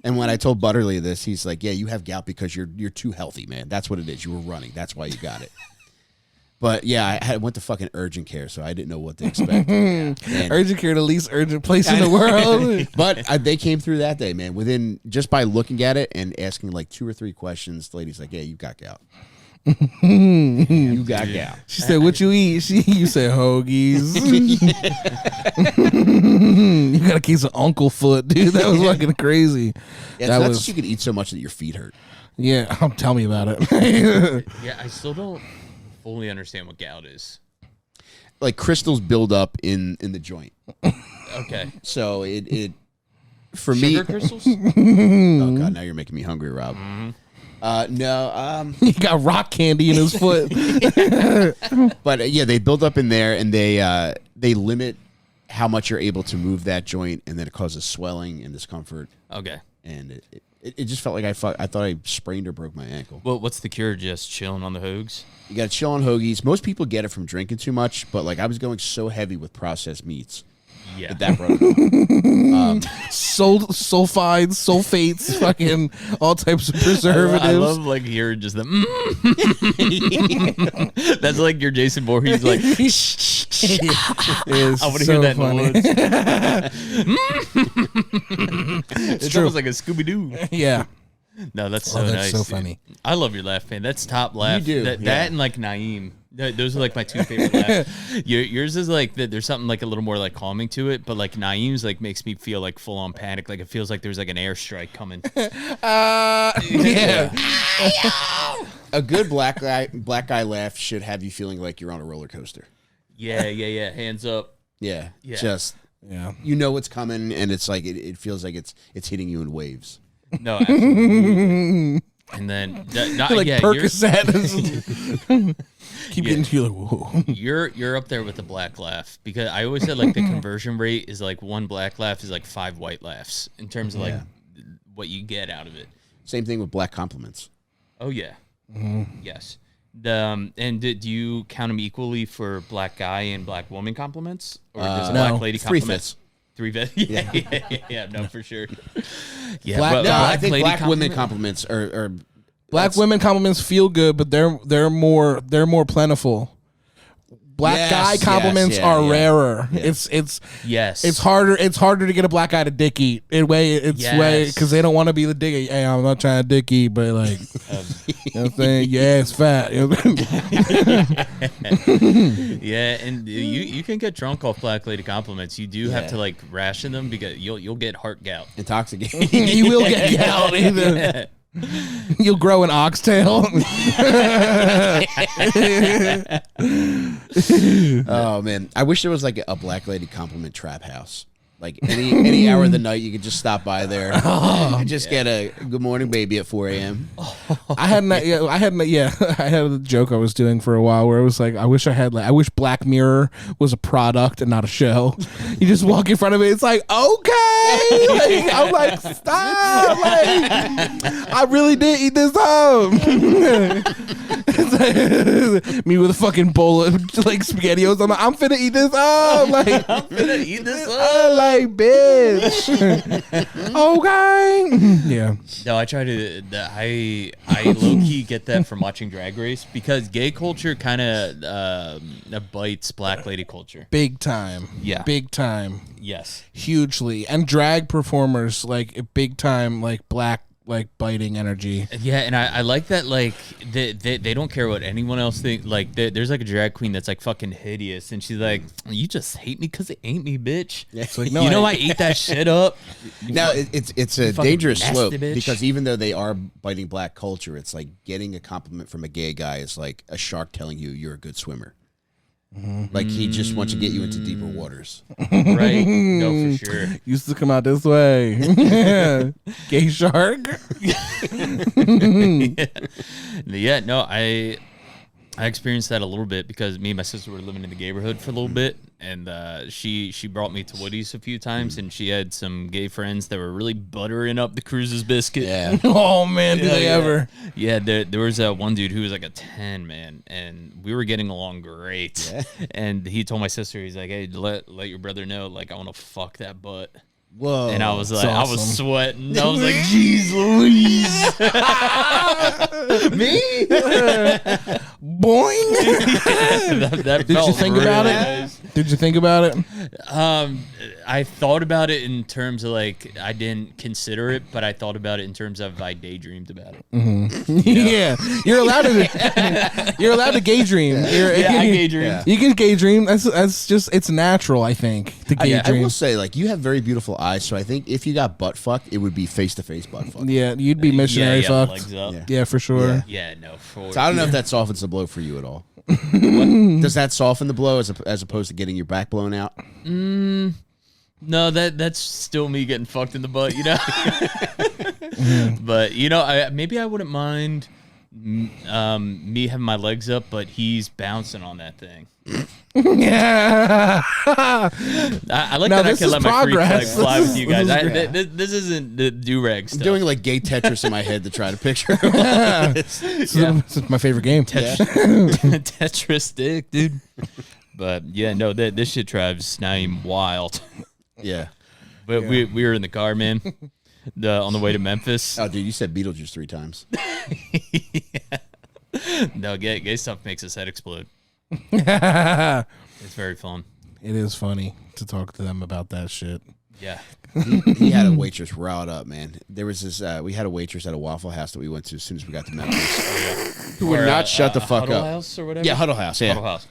And when I told Butterly this, he's like, yeah, you have gout because you're too healthy, man. That's what it is. You were running. That's why you got it. But yeah, I went to fucking urgent care, so I didn't know what to expect. Urgent care, the least urgent place in the world. But they came through that day, man. Within just by looking at it and asking like 2 or 3 questions, the lady's like, yeah, you got gout. You got gout. She said, "What you eat?" You said, "Hoagies." You got a case of Uncle Foot, dude. That was fucking crazy. Yeah, that so was. you could eat so much that your feet hurt. Yeah, tell me about it. Yeah, I still don't fully understand what gout is. Like crystals build up in the joint. Okay. So it for Sugar me. crystals? Oh God, now you're making me hungry, Rob. No. He got rock candy in his foot. But yeah, they build up in there, and they limit how much you're able to move that joint, and then it causes swelling and discomfort. Okay. And it just felt like I thought I sprained or broke my ankle. Well, what's the cure? Just chilling on the hoags? You got to chill on hoagies. Most people get it from drinking too much, but like I was going so heavy with processed meats. Yeah. That brought it on. Sulfides, sulfates, fucking all types of preservatives. I love like hearing just the. That's like your Jason Voorhees. Like, I want to hear that in the woods. It's almost like a Scooby Doo. Yeah. No, that's so that's nice. so dude. funny. I love your laugh, man. That's top laugh. You do, That and like Naeem. Those are like my 2 favorite laughs. Yours is like there's something like a little more like calming to it, but like Naeem's like makes me feel like full on panic. Like it feels like there's like an airstrike coming. Yeah. A good black guy laugh should have you feeling like you're on a roller coaster. Yeah. Hands up. Yeah. Yeah. Just Yeah. you know what's coming, and it's like it feels like it's hitting you in waves. No, absolutely. And then like Percocet. Keep getting to you like, whoa. You're up there with the black laugh, because I always said like the conversion rate is like 1 black laugh is like 5 white laughs in terms of like what you get out of it. Same thing with black compliments. Oh yeah, yes. And do you count them equally for black guy and black woman compliments, or does a black lady compliment? 3/5. Yeah, no, for sure. Yeah, I think black women compliments are black women compliments feel good, but they're more plentiful. Black guy compliments are rarer. Yeah. It's harder to get a black guy to dick eat. Because they don't want to be the dick. Hey, I'm not trying to dick eat, but like, you know what I'm saying? Yeah, it's fat. Yeah, and you can get drunk off black lady compliments. You do have to like ration them, because you'll get heart gout. Intoxicated. You will get gout either. Yeah. You'll grow an oxtail. Oh man, I wish there was like a black lady compliment trap house. Like any hour of the night, you could just stop by there and just get a good morning, baby, at 4 a.m. I had a joke I was doing for a while where it was like, I wish Black Mirror was a product and not a show. You just walk in front of it, it's like, okay, like, I'm like, stop, like, I really did eat this up. It's like, me with a fucking bowl of like SpaghettiOs. I'm finna eat this up, like I'm finna eat this up, like, bitch. Okay. Yeah. No, I try to. I low key get that from watching Drag Race, because gay culture kind of bites black lady culture. Big time. Yeah. Big time. Yes. Hugely. And drag performers, like, big time, like, black, like, biting energy. Yeah, and I like that, like, they don't care what anyone else thinks. Like, there's like a drag queen that's like fucking hideous, and she's like, you just hate me because it ain't me, bitch. Yeah. It's like, no, I eat that shit up. Now it's a dangerous nasty slope, bitch. because even though they are biting black culture, it's like getting a compliment from a gay guy is like a shark telling you you're a good swimmer. Like he just wants to get you into deeper waters. Right. No, for sure. Used to come out this way. Gay shark. Yeah, no, I experienced that a little bit, because me and my sister were living in the neighborhood for a little bit, and she brought me to Woody's a few times, and she had some gay friends that were really buttering up the Cruises biscuit. Yeah. Oh man, do they ever? Yeah, there was one dude who was like a 10, man, and we were getting along great. Yeah. And he told my sister, he's like, hey, let your brother know, like, I want to fuck that butt. Whoa. And I was like, awesome. I was sweating. I was like, jeez Louise. Me? Boing. that Did you think about it? nice. Did you think about it? I thought about it in terms of, like, I didn't consider it, but I thought about it in terms of I daydreamed about it. Mm-hmm. Yeah. You're allowed to gay dream. I gay dream. Yeah. You can gay dream. That's just, it's natural, I think, to gay dream. I will say, like, you have very beautiful eyes, so I think if you got butt fucked, it would be face-to-face butt fuck. Yeah, you'd be missionary fucked. Legs up. Yeah, for sure. Yeah, no, for So I don't know if that softens the blow for you at all. Does that soften the blow as opposed to getting your back blown out? No, that's still me getting fucked in the butt, you know. But maybe I wouldn't mind me having my legs up, but he's bouncing on that thing. Yeah. I like Now, that I can let my freak flag fly with you guys. This isn't the do-rag stuff. I'm doing like gay Tetris in my head to try to picture. This is my favorite game. Tetris dick, dude. But yeah, no, this shit drives Naeem wild. Yeah. But we were in the car, man, on the way to Memphis. Oh, dude, you said Beetlejuice 3 times. Yeah. No, gay stuff makes his head explode. It's very fun. It is funny to talk to them about that shit. Yeah. He had a waitress riled up, man. There was this, we had a waitress at a Waffle House that we went to as soon as we got to Memphis. Who would not shut the fuck Huddle up. House or whatever? Yeah, Huddle House, yeah. Huddle House.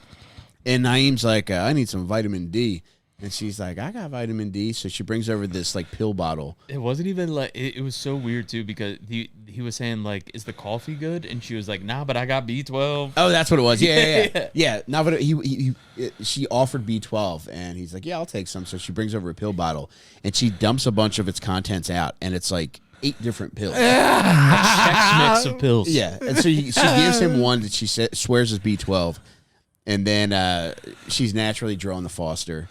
And Naeem's like, I need some vitamin D. And she's like, I got vitamin D. So she brings over this like pill bottle. It wasn't even like, it was so weird too, because he was saying like, is the coffee good? And she was like, nah, but I got B12. Oh, that's what it was. Yeah. Now, but she offered B12, and he's like, yeah, I'll take some. So she brings over a pill bottle, and she dumps a bunch of its contents out, and it's like 8 different pills. Chex mix of pills. Yeah, and so she gives him one that she swears is B12, and then she's naturally drawing the Foster,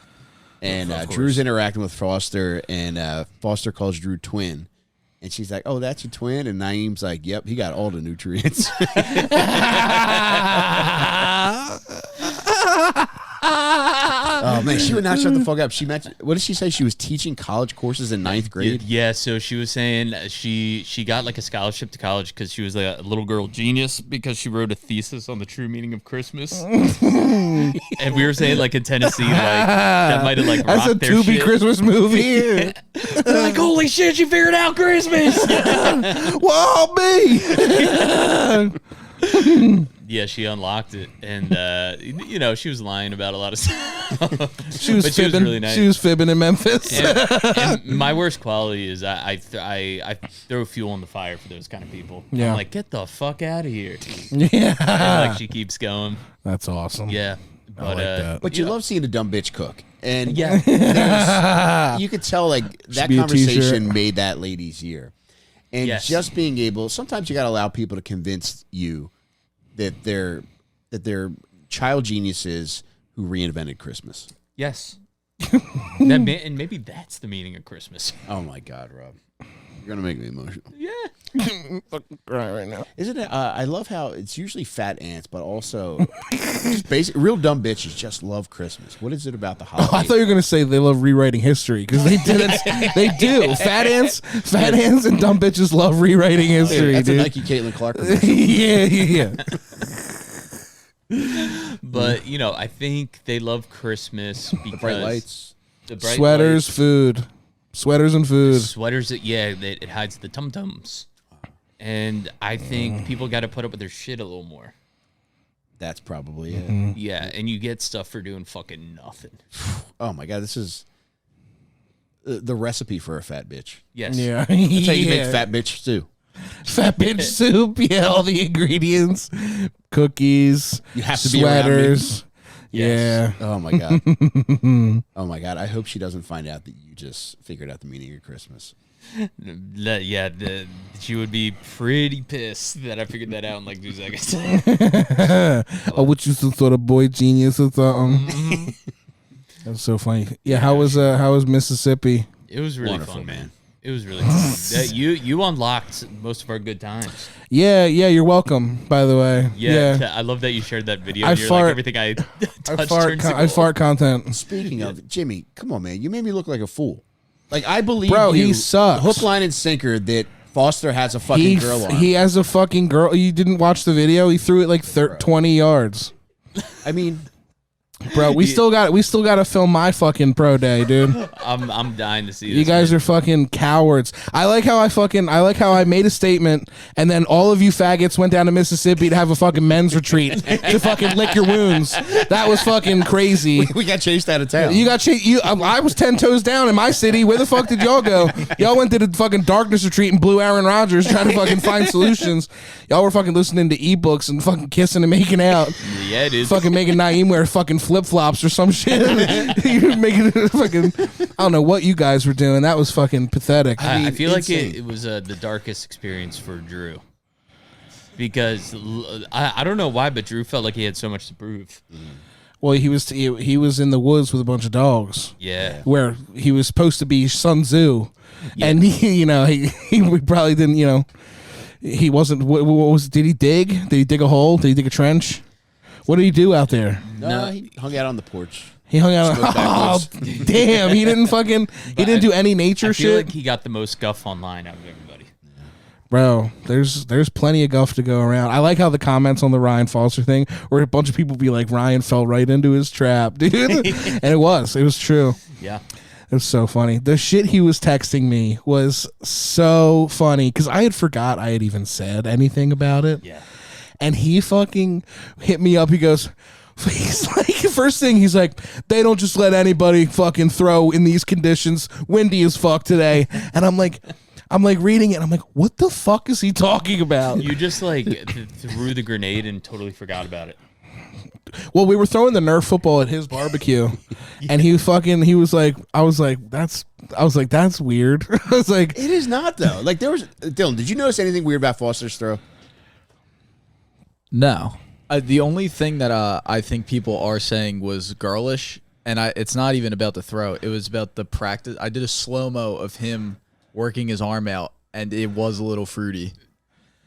and Drew's interacting with Foster, and Foster calls Drew twin, and she's like, "Oh, that's your twin," and Naeem's like, "Yep, he got all the nutrients." Oh man, she would not shut the fuck up. She mentioned, what did she say? She was teaching college courses in 9th grade. Yeah, so she was saying she got like a scholarship to college because she was like a little girl genius because she wrote a thesis on the true meaning of Christmas. And we were saying like in Tennessee, like that might have like That's rocked a their to-be shit. Christmas movie. They're like, holy shit, she figured out Christmas. Whoa, me. Yeah, she unlocked it, and she was lying about a lot of stuff. She was But fibbing. She was really nice. She was fibbing in Memphis. And my worst quality is I throw fuel on the fire for those kind of people. Yeah. I'm like, get the fuck out of here. Yeah. And like she keeps going. That's awesome. Yeah. I like that. But you love seeing a dumb bitch cook, and Yeah. you could tell like that be a conversation t-shirt. made that lady's year, and Yes. just being able. Sometimes you got to allow people to convince you that they're child geniuses who reinvented Christmas. Yes. And maybe that's the meaning of Christmas. Oh my God, Rob, you're gonna make me emotional. Yeah. right now. Isn't it? I love how it's usually fat ants, but also just basic, real dumb bitches just love Christmas. What is it about the holiday? Oh, I thought you were gonna say they love rewriting history because they did it. They do. Fat ants and dumb bitches love rewriting history, That's dude. a Nike Caitlin Clark commercial. yeah. But I think they love Christmas because Bright lights. the bright Sweaters, lights, food. Sweaters and food. sweaters. It hides the tum tums, and I think people got to put up with their shit a little more. That's probably it. Yeah, and you get stuff for doing fucking nothing. Oh my God, this is the recipe for a fat bitch. Yes. Yeah. That's how you make fat bitch stew. Fat bitch soup. Yeah, all the ingredients. Cookies. You have to be around me. sweaters. Yes. Yeah. Oh my God. Oh my God. I hope she doesn't find out that you just figured out the meaning of Christmas. She would be pretty pissed that I figured that out in like 2 seconds. Oh, what you some sort of boy genius or something? That's so funny. Yeah, how was Mississippi? It was really Wonderful, fun, man. It was really fun. You unlocked most of our good times. Yeah, you're welcome, by the way. Yeah. I love that you shared that video. I And you're fart- like, everything I touched turns to I gold. fart content. Speaking of Jimmy, come on, man. You made me look like a fool. Like, I believe Bro, you, he sucks. hook, line, and sinker that Foster has a fucking girl on. He has a fucking girl. You didn't watch the video? He threw it like 20 yards. I mean, Bro, we still got to film my fucking pro day, dude. I'm dying to see this. You guys man. are fucking cowards. I like how I made a statement and then all of you faggots went down to Mississippi to have a fucking men's retreat to fucking lick your wounds. That was fucking crazy. we got chased out of town. You got I was 10 toes down in my city. Where the fuck did y'all go? Y'all went to the fucking darkness retreat and blew Aaron Rodgers trying to fucking find solutions. Y'all were fucking listening to ebooks and fucking kissing and making out. Yeah, dude. Fucking making Naeem wear fucking flip flops or some shit. You're making it fucking. I don't know what you guys were doing. That was fucking pathetic. I feel like insane. it was the darkest experience for Drew. Because I don't know why, but Drew felt like he had so much to prove. Well, he was in the woods with a bunch of dogs. Yeah. Where he was supposed to be Sun Tzu, and he probably didn't. He wasn't. What was? Did he dig? Did he dig a hole? Did he dig a trench? What did he do out there? no, he hung out on the porch. He hung out. Just go Oh, backwards. damn! He didn't fucking. He didn't do any nature I feel shit. like he got the most guff online out of everybody. Bro, there's plenty of guff to go around. I like how the comments on the Ryan Foster thing, where a bunch of people be like, Ryan fell right into his trap, dude. And it was true. Yeah. It was so funny. The shit he was texting me was so funny because I had forgot I had even said anything about it. Yeah. And he fucking hit me up. He goes, he's like, first thing he's like, they don't just let anybody fucking throw in these conditions. Windy as fuck today. And I'm like reading it. I'm like, what the fuck is he talking about? You just like threw the grenade and totally forgot about it. Well, we were throwing the Nerf football at his barbecue, and he was like, that's weird. I was like, It is not though. Like there was Dylan. Did you notice anything weird about Foster's throw? No. The only thing that I think people are saying was girlish, and it's not even about the throw. It was about the practice. I did a slow-mo of him working his arm out, and it was a little fruity.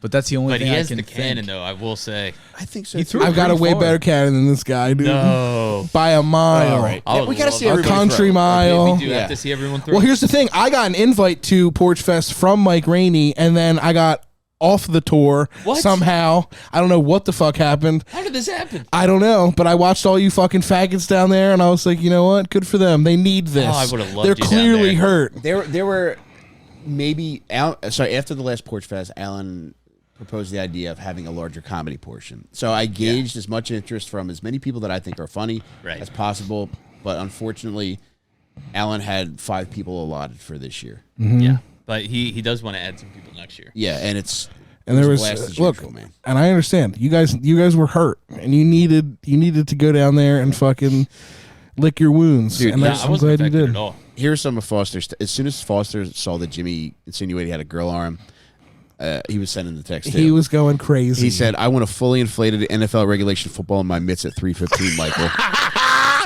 But that's the only But thing he I has can the cannon, think. though, I will say. I think so. He too. threw it I've got a pretty way far. better cannon than this guy, dude. No. By a mile. All right. I would we gotta love see it. A everybody country throw. mile. We do Yeah. have to see everyone throw. Well, here's the thing. I got an invite to Porch Fest from Mike Rainey, and then I got off the tour What? somehow. I don't know what the fuck happened. How did this happen? I don't know, but I watched all you fucking faggots down there, and I was like, you know what? Good for them. They need this. Oh, I would've loved They're you down clearly there. hurt. There were maybe after the last Porch Fest, Alan proposed the idea of having a larger comedy portion. So I gauged as much interest from as many people that I think are funny Right. as possible. But unfortunately, Alan had 5 people allotted for this year. Yeah. But he does want to add some people next year. Yeah, and And there a was blast as look, usual, man. and I understand you guys were hurt, and you needed to go down there and fucking lick your wounds. Dude, and Yeah, that's, I I'm wasn't glad you affected did. at all. Here's some of Foster's. As soon as Foster saw that Jimmy insinuated he had a girl arm, he was sending the text. He too. was going crazy. He said, "I want a fully inflated NFL regulation football in my mitts at 3:15, Michael.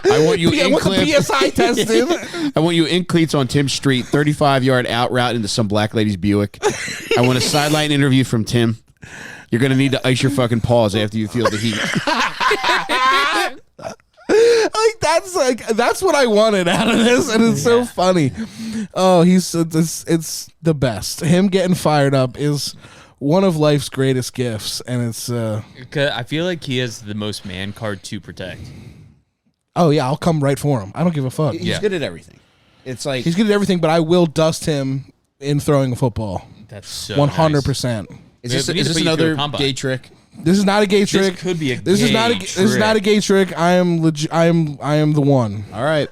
I want you in with the clip. PSI tested. I want you in cleats on Tim Street, 35-yard out route into some black lady's Buick. I want a sideline interview from Tim. You're gonna need to ice your fucking paws after you feel the heat." That's what I wanted out of this, and it's so funny. Oh, it's the best. Him getting fired up is one of life's greatest gifts, and it's 'Cause I feel like he has the most man card to protect. oh yeah, I'll come right for him. I don't give a fuck. He's Yeah. good at everything. It's like He's good at everything, but I will dust him in throwing a football. That's so 100%. is We this, need is to this put you through a another combine. gay trick? This is not a gay trick. This could be a This is gay not a this is not a gay trick. I am I am the one. All right.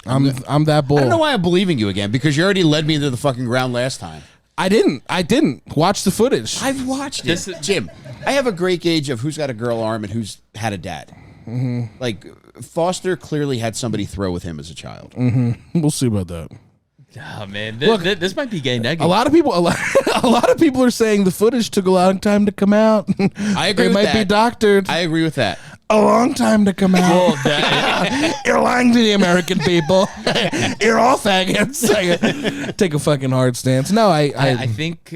I'm that bull. I don't know why I'm believing you again because you already led me into the fucking ground last time. I didn't watch the footage. I've watched This it. is- Jim, I have a great gauge of who's got a girl arm and who's had a dad. Like Foster clearly had somebody throw with him as a child. We'll see about that. Oh man, Look, this might be gay negative. A lot of people are saying the footage took a long time to come out. I agree It with might be that. doctored. I agree with that. A long time to come out. Well, that- You're lying to the American people. You're all faggots. Take a fucking hard stance. No, I think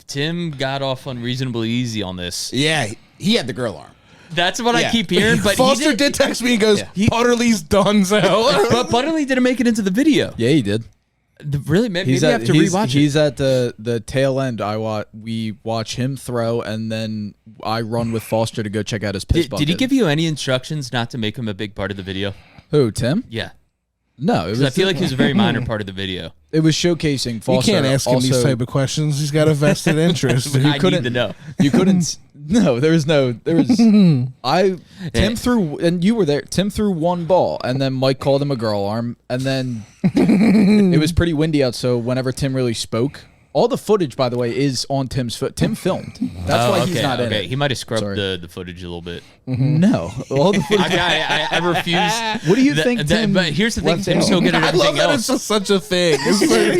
Tim got off unreasonably easy on this. Yeah, he had the girl arm. That's what I Yeah. keep hearing. But Foster he did text me and goes, He- Butterly's donezo. But Butterly didn't make it into the video. Yeah, he did. Really? Maybe He's I at have to rewatch it. he's at the tail end. We watch him throw, and then I run with Foster to go check out his piss Did he bucket. give you any instructions not to make him a big part of the video? Who, Tim? Yeah. No, it 'Cause was. I feel like he was a very minor part of the video. it was showcasing You Foster. can't ask him these also- type of questions. He's got a vested interest. I need couldn't- to know. You couldn't. No, there was. Tim threw, and you were there. Tim threw one ball, and then Mike called him a girl arm, and then it was pretty windy out. So whenever Tim really spoke, all the footage, by the way, is on Tim's foot. Tim filmed. That's why he's not in it. He might have scrubbed Sorry. the footage a little bit. No, all the footage. I refuse. What do you think, Tim? But here's the thing: left Tim's out? so good at I love everything that it's else. just such a thing.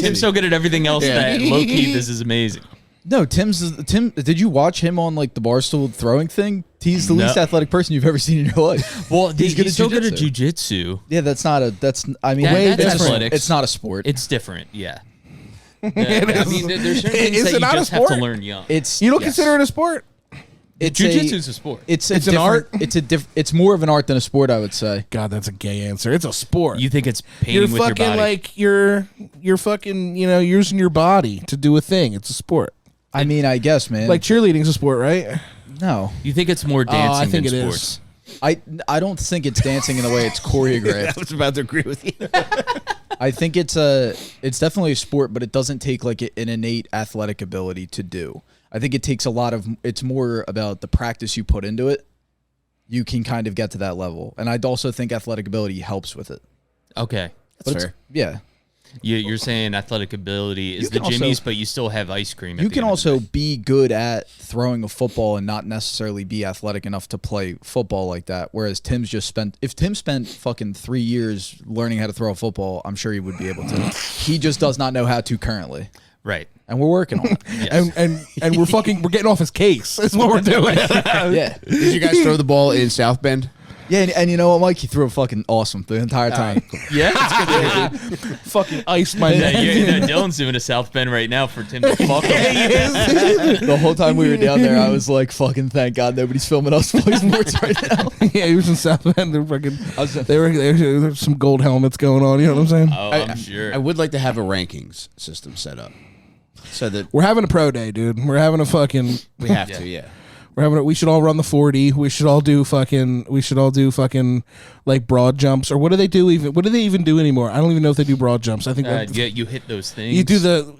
Tim's so good at everything else that low key, this is amazing. No, Tim. Did you watch him on like the barstool throwing thing? He's the least No. athletic person you've ever seen in your life. Well, He's good at so good at jujitsu. jujitsu. Yeah, that's not a. That's. I mean, That's it's- athletics. It's not a sport. It's different, yeah. I mean, there's certain things Is that it you not a just have to sport? learn young. It's You don't yes. consider it a sport? It's Jiu-jitsu is a sport. It's an different- art? It's more of an art than a sport, I would say. God, that's a gay answer. It's a sport. You think it's painting You're with your fucking body. like you're fucking using your body to do a thing. It's a sport. I mean, I guess, man. Like cheerleading's a sport, right? no, You think it's more dancing I think than it sports. is. I don't think it's dancing in the way it's I choreographed. was about to agree with you. I think it's definitely a sport, but it doesn't take like an innate athletic ability to do. I think it takes a lot of. It's more about the practice you put into it. You can kind of get to that level, and I'd also think athletic ability helps with it. Okay. That's fair. Yeah. You're saying athletic ability is You the can also- Jimmy's, but you still have ice cream. At You the can end of the also day. be good at throwing a football and not necessarily be athletic enough to play football like that. Whereas if Tim spent fucking 3 years learning how to throw a football, I'm sure he would be able to. He just does not know how to currently. Right. And we're working on it. Yes. And we're getting off his case. That's what we're doing. Yeah. Did you guys throw the ball in South Bend? Yeah, and you know what, Mike? He threw it fucking awesome the entire time. Yeah, it's good. Fucking iced my Yeah, man. Dylan's doing a South Bend right now for Tim to fuck him. The whole time we were down there, I was like, fucking thank God nobody's filming us play sports right now. Yeah, he was in South Bend. They're fucking. There's some gold helmets going on. You know what I'm saying? Oh, I'm sure. I would like to have a rankings system set up so that We're having a pro day, dude. We're having a fucking. we have to. Yeah. We should all run the 40. We should all do fucking like broad jumps, or what do they do even? What do they even do anymore? I don't even know if they do broad jumps. I think Yeah, you hit those things. you do the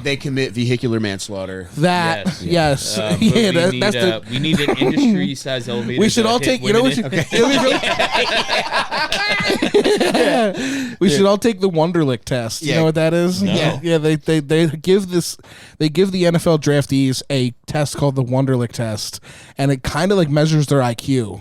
They commit vehicular manslaughter. that yes But yeah we that's need, the. we need an industry size elevator. We should to all hit take. You know women we in. should. We should all take the Wonderlic test. You Yeah. know what that is? No. Yeah. They give this. They give the NFL draftees a test called the Wonderlic test, and it kind of like measures their IQ.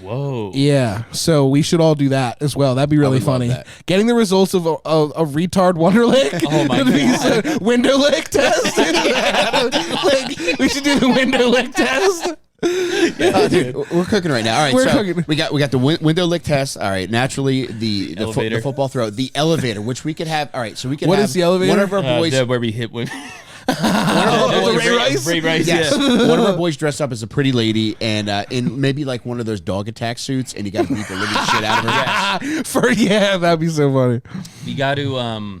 Whoa. Yeah, so we should all do that as well. That'd be really would love funny. that. Getting the results of a retard Wonderlick. Oh my God. Window lick test. Like, we should do the window lick test. Dude, we're cooking right now. All right, We're so cooking. we got the window lick test. All right, naturally the Elevator. football throw, the elevator, which we could have. All right, so we could. What have is the elevator? One of our boys. Where we hit women. Ray Rice? Ray Rice, Yes, yeah. one of our boys dressed up as a pretty lady and in maybe like one of those dog attack suits, and you got to beat the living shit out of her. That'd be so funny. You got to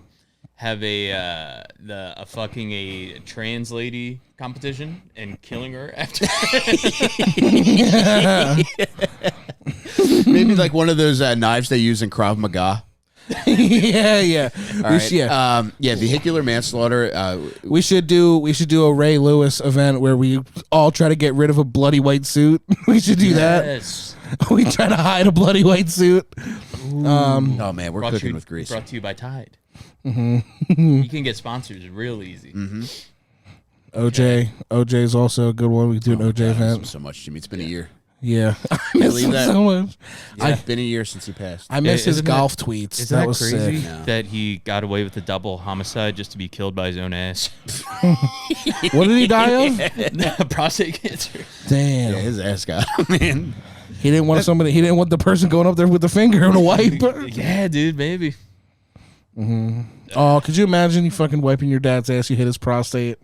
have a fucking a trans lady competition and killing her after. Maybe like one of those knives they use in Krav Maga. yeah. All right. Vehicular manslaughter. We should do a Ray Lewis event where we all try to get rid of a bloody white suit. We should do that. Yes. We try to hide a bloody white suit. Oh man, we're cooking with grease. Brought to you by Tide. You can get sponsors real easy. OJ is also a good one. We can do an OJ I miss him event. so much, Jimmy. It's been a year. Yeah, I miss believe him that? so much. It's been a year since he passed. I miss his Isn't golf tweets. Isn't that was crazy sick. that he got away with a double homicide just to be killed by his own ass? What did he die of? Prostate cancer. Damn. Yeah, his ass got man. He didn't want somebody. He didn't want the person going up there with the finger and a wipe. Yeah, dude, maybe. Oh, could you imagine you fucking wiping your dad's ass? You hit his prostate,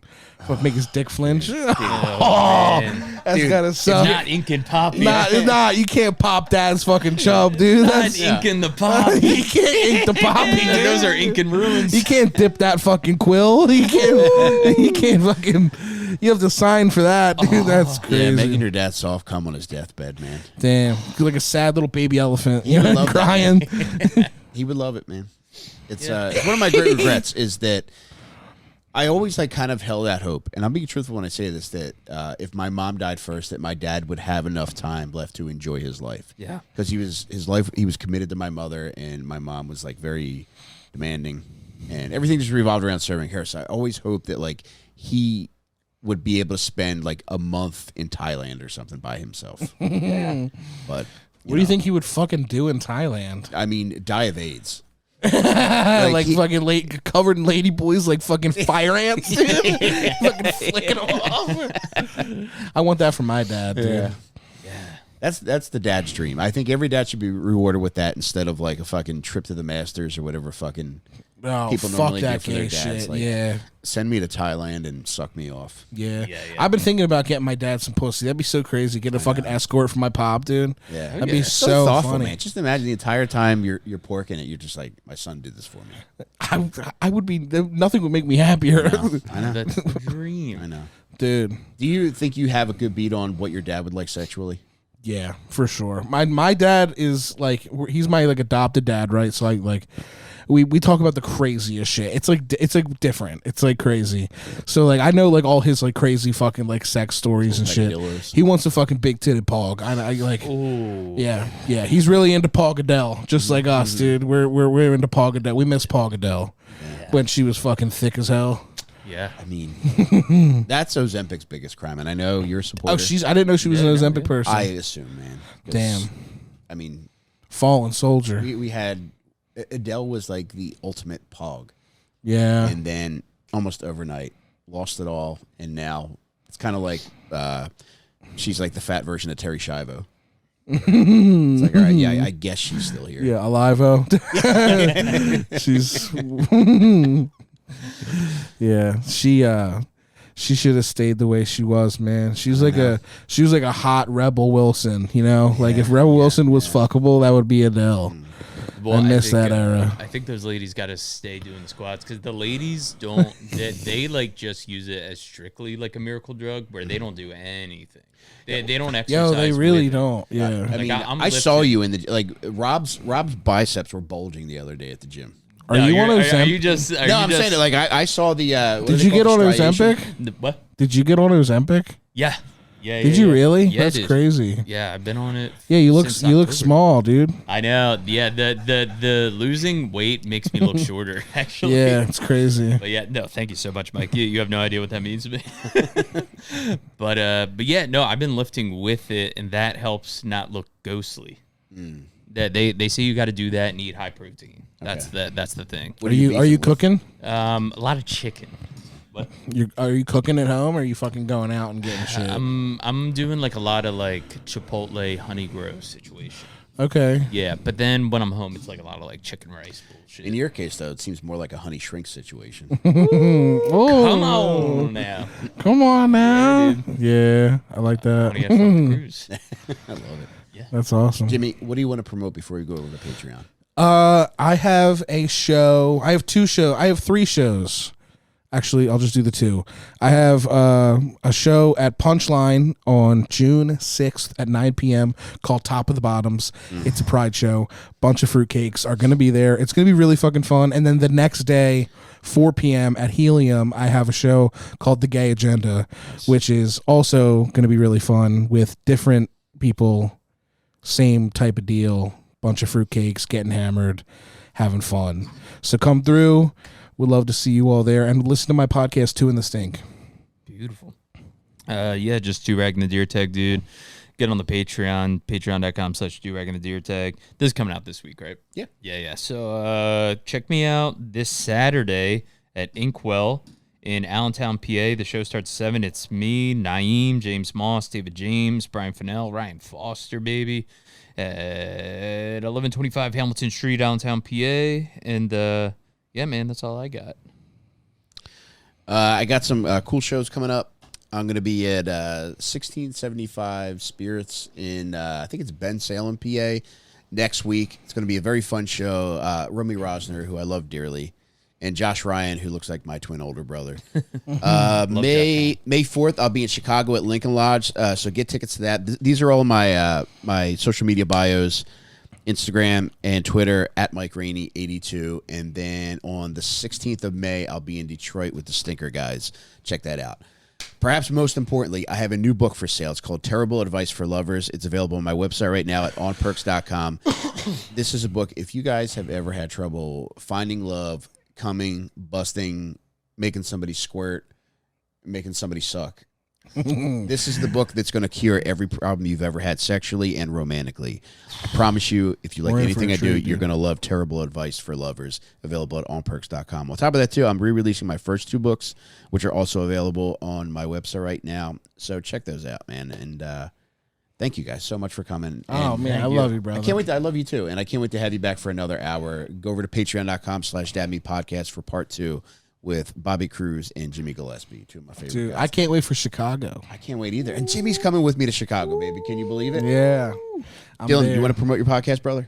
fuck, make his dick flinch. Oh, man. That's Dude, gotta suck. Not ink and pop. Nah, you can't pop dad's fucking chub, dude. Not That's, ink in the pop. you can't ink the poppy. dude. Those are ink and ruins. You can't dip that fucking quill. You can't. You can't fucking. You have to sign for that, dude. That's crazy. Yeah, making your dad soft come on his deathbed, man. Damn, like a sad little baby elephant. You would know, love that, crying. He would love it, man. It's one of my great regrets is that I always like kind of held out hope, and I'm being truthful when I say this, that if my mom died first, that my dad would have enough time left to enjoy his life. Yeah. Because he was committed to my mother, and my mom was like very demanding, and everything just revolved around serving her. So I always hoped that like he would be able to spend like a month in Thailand or something by himself. But What do you think he would fucking do in Thailand? I mean, die of AIDS. Like he- fucking covered in lady boys, like fucking fire ants, dude. Fucking flicking them off. I want that for my dad, dude. That's the dad's dream. I think every dad should be rewarded with that instead of like a fucking trip to the Masters or whatever fucking Oh, people fuck normally that get for their gay dads. shit. Like, Yeah. send me to Thailand and suck me off. Yeah. Yeah. I've been thinking about getting my dad some pussy. That'd be so crazy. Get a fucking escort from my pop, dude. Yeah, That'd be so thoughtful, funny. man. Just imagine the entire time you're porking it. You're just like, my son did this for me. I would be, nothing would make me happier. I know. That's the dream. I know. Dude. Do you think you have a good beat on what your dad would like sexually? Yeah, for sure. My dad is like, he's my like adopted dad, right? So I like, we talk about the craziest shit. It's like different. It's like crazy. So like I know like all his like crazy fucking like sex stories and shit. killers. He wants a fucking big titted pog. I like. Ooh. Yeah. He's really into Pogadell, just like us, dude. We're into Pogadell. We miss Pogadell when she was fucking thick as hell. Yeah. I mean, that's Ozempic's biggest crime, and I know you're a supporter. Oh, I didn't know she was an Ozempic person. I assume, man. 'Cause, Damn. I mean, Fallen soldier. we had Adele was like the ultimate pog, Yeah. and then almost overnight lost it all, and now it's kind of like she's like the fat version of Terry Schiavo. It's like, all right, yeah, I guess she's still here. Yeah, alive-o. She's yeah, she should have stayed the way she was, man. She was like a hot Rebel Wilson, you know? Like if Rebel Wilson was fuckable, that would be Adele. Well, I miss that era. I think those ladies got to stay doing the squats because the ladies don't. they like just use it as strictly like a miracle drug where they don't do anything. They don't exercise. Yo, they really with it. don't. Yeah. I mean, I'm I saw lifting. you in the like Rob's biceps were bulging the other day at the gym. Are you on Are Ozempic? you just? Are No, you I'm just, saying it like I saw the. What Did do you they get call on it, striation? Ozempic? What? Did you get on Ozempic? Yeah. Yeah. Did yeah, you yeah. really? Yeah, That's dude. crazy. Yeah, I've been on it. Yeah, you look since October. October. Small, dude. I know. Yeah, the losing weight makes me look shorter. Actually. Yeah, it's crazy. But yeah, no, thank you so much, Mike. You have no idea what that means to me. but yeah, no, I've been lifting with it, and that helps not look ghostly. That they say you got to do that and eat high protein. That's the thing. What Are you beefing with? cooking? A lot of chicken. What? Are you cooking at home, or are you fucking going out and getting shit? I'm doing like a lot of like Chipotle honey grow situation. Okay. Yeah, but then when I'm home, it's like a lot of like chicken rice bullshit. In your case, though, it seems more like a honey shrink situation. Oh, Come on now. come on now. Yeah, I like When you that. get from the cruise. I love it. That's awesome. Jimmy, what do you want to promote before you go over to Patreon? I have a show. I have two shows. I have three shows. Actually, I'll just do the two. I have a show at Punchline on June 6th at 9 p.m. called Top of the Bottoms. It's a pride show. Bunch of fruitcakes are going to be there. It's going to be really fucking fun. And then the next day, 4 p.m. at Helium, I have a show called The Gay Agenda, which is also going to be really fun with different people, same type of deal. Bunch of fruitcakes, getting hammered, having fun. So come through. Would love to see you all there and listen to my podcast, Two in the Stink. Beautiful. Yeah, just Do-Rag and the Deer Tag, dude. Get on the Patreon, patreon.com/Do-Rag and the Deer Tag. This is coming out this week, right? Yeah. Yeah. So check me out this Saturday at Inkwell in Allentown, PA. The show starts at 7. It's me, Naeem, James Moss, David James, Brian Fennell, Ryan Foster, baby. At 1125 Hamilton Street, Allentown, PA. And yeah, man, that's all I got. I got some cool shows coming up. I'm going to be at 1675 Spirits in, I think it's Bensalem, PA, next week. It's going to be a very fun show. Romy Rosner, who I love dearly, and Josh Ryan, who looks like my twin older brother. May 4th, I'll be in Chicago at Lincoln Lodge, so get tickets to that. These are all my my social media bios. Instagram and Twitter at Mike Rainey 82, and then on the 16th of May I'll be in Detroit with the Stinker Guys. Check that out. Perhaps most importantly, I have a new book for sale. It's called Terrible Advice for Lovers. It's available on my website right now at onperks.com. This is a book if you guys have ever had trouble finding love, coming, busting, making somebody squirt, making somebody suck. This is the book that's going to cure every problem you've ever had sexually and romantically. I promise you, if you like We're in anything for a I do, treat, you're dude. going to love Terrible Advice for Lovers, available at onperks.com. On top of that, too, I'm re-releasing my first 2 books, which are also available on my website right now. So check those out, man. And thank you guys so much for coming. Oh, And man, I love you, brother. I can't wait. I love you, too. And I can't wait to have you back for another hour. Go over to patreon.com/DADMEAT podcast for part 2. With Bobby Cruz and Jimmy Gillespie, 2 of my favorite Dude, guys. I can't wait for Chicago. I can't wait either. And Jimmy's coming with me to Chicago, baby. Can you believe it? Yeah. I'm Dylan, there. you want to promote your podcast, brother?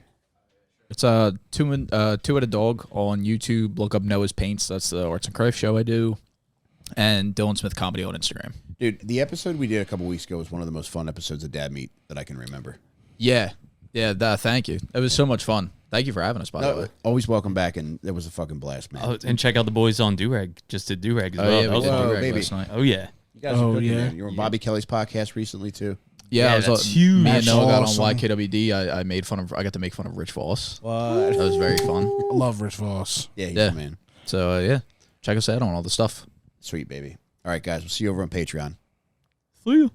It's two at a dog on YouTube. Look up Noah's Paints. That's the arts and crafts show I do. And Dylan Smith Comedy on Instagram. Dude, the episode we did a couple weeks ago was one of the most fun episodes of Dad Meat that I can remember. Yeah. Thank you. It was so much fun. Thank you for having us, by the way. Always welcome back, and it was a fucking blast, man. Oh, and check out the boys on Durag. Just did Durag as well. Yeah, That we was did fun. Durag baby. last night. Oh yeah. You guys are cooking, yeah. man. You were on Bobby Kelly's podcast recently too. Yeah, I that's huge. Me and That's Noah got awesome. on YKWd. I made fun of. I got to make fun of Rich Voss. What? That was very fun. I love Rich Voss. Yeah, he's Yeah. a man. So yeah, check us out on all the stuff. Sweet baby. All right, guys. We'll see you over on Patreon. See ya.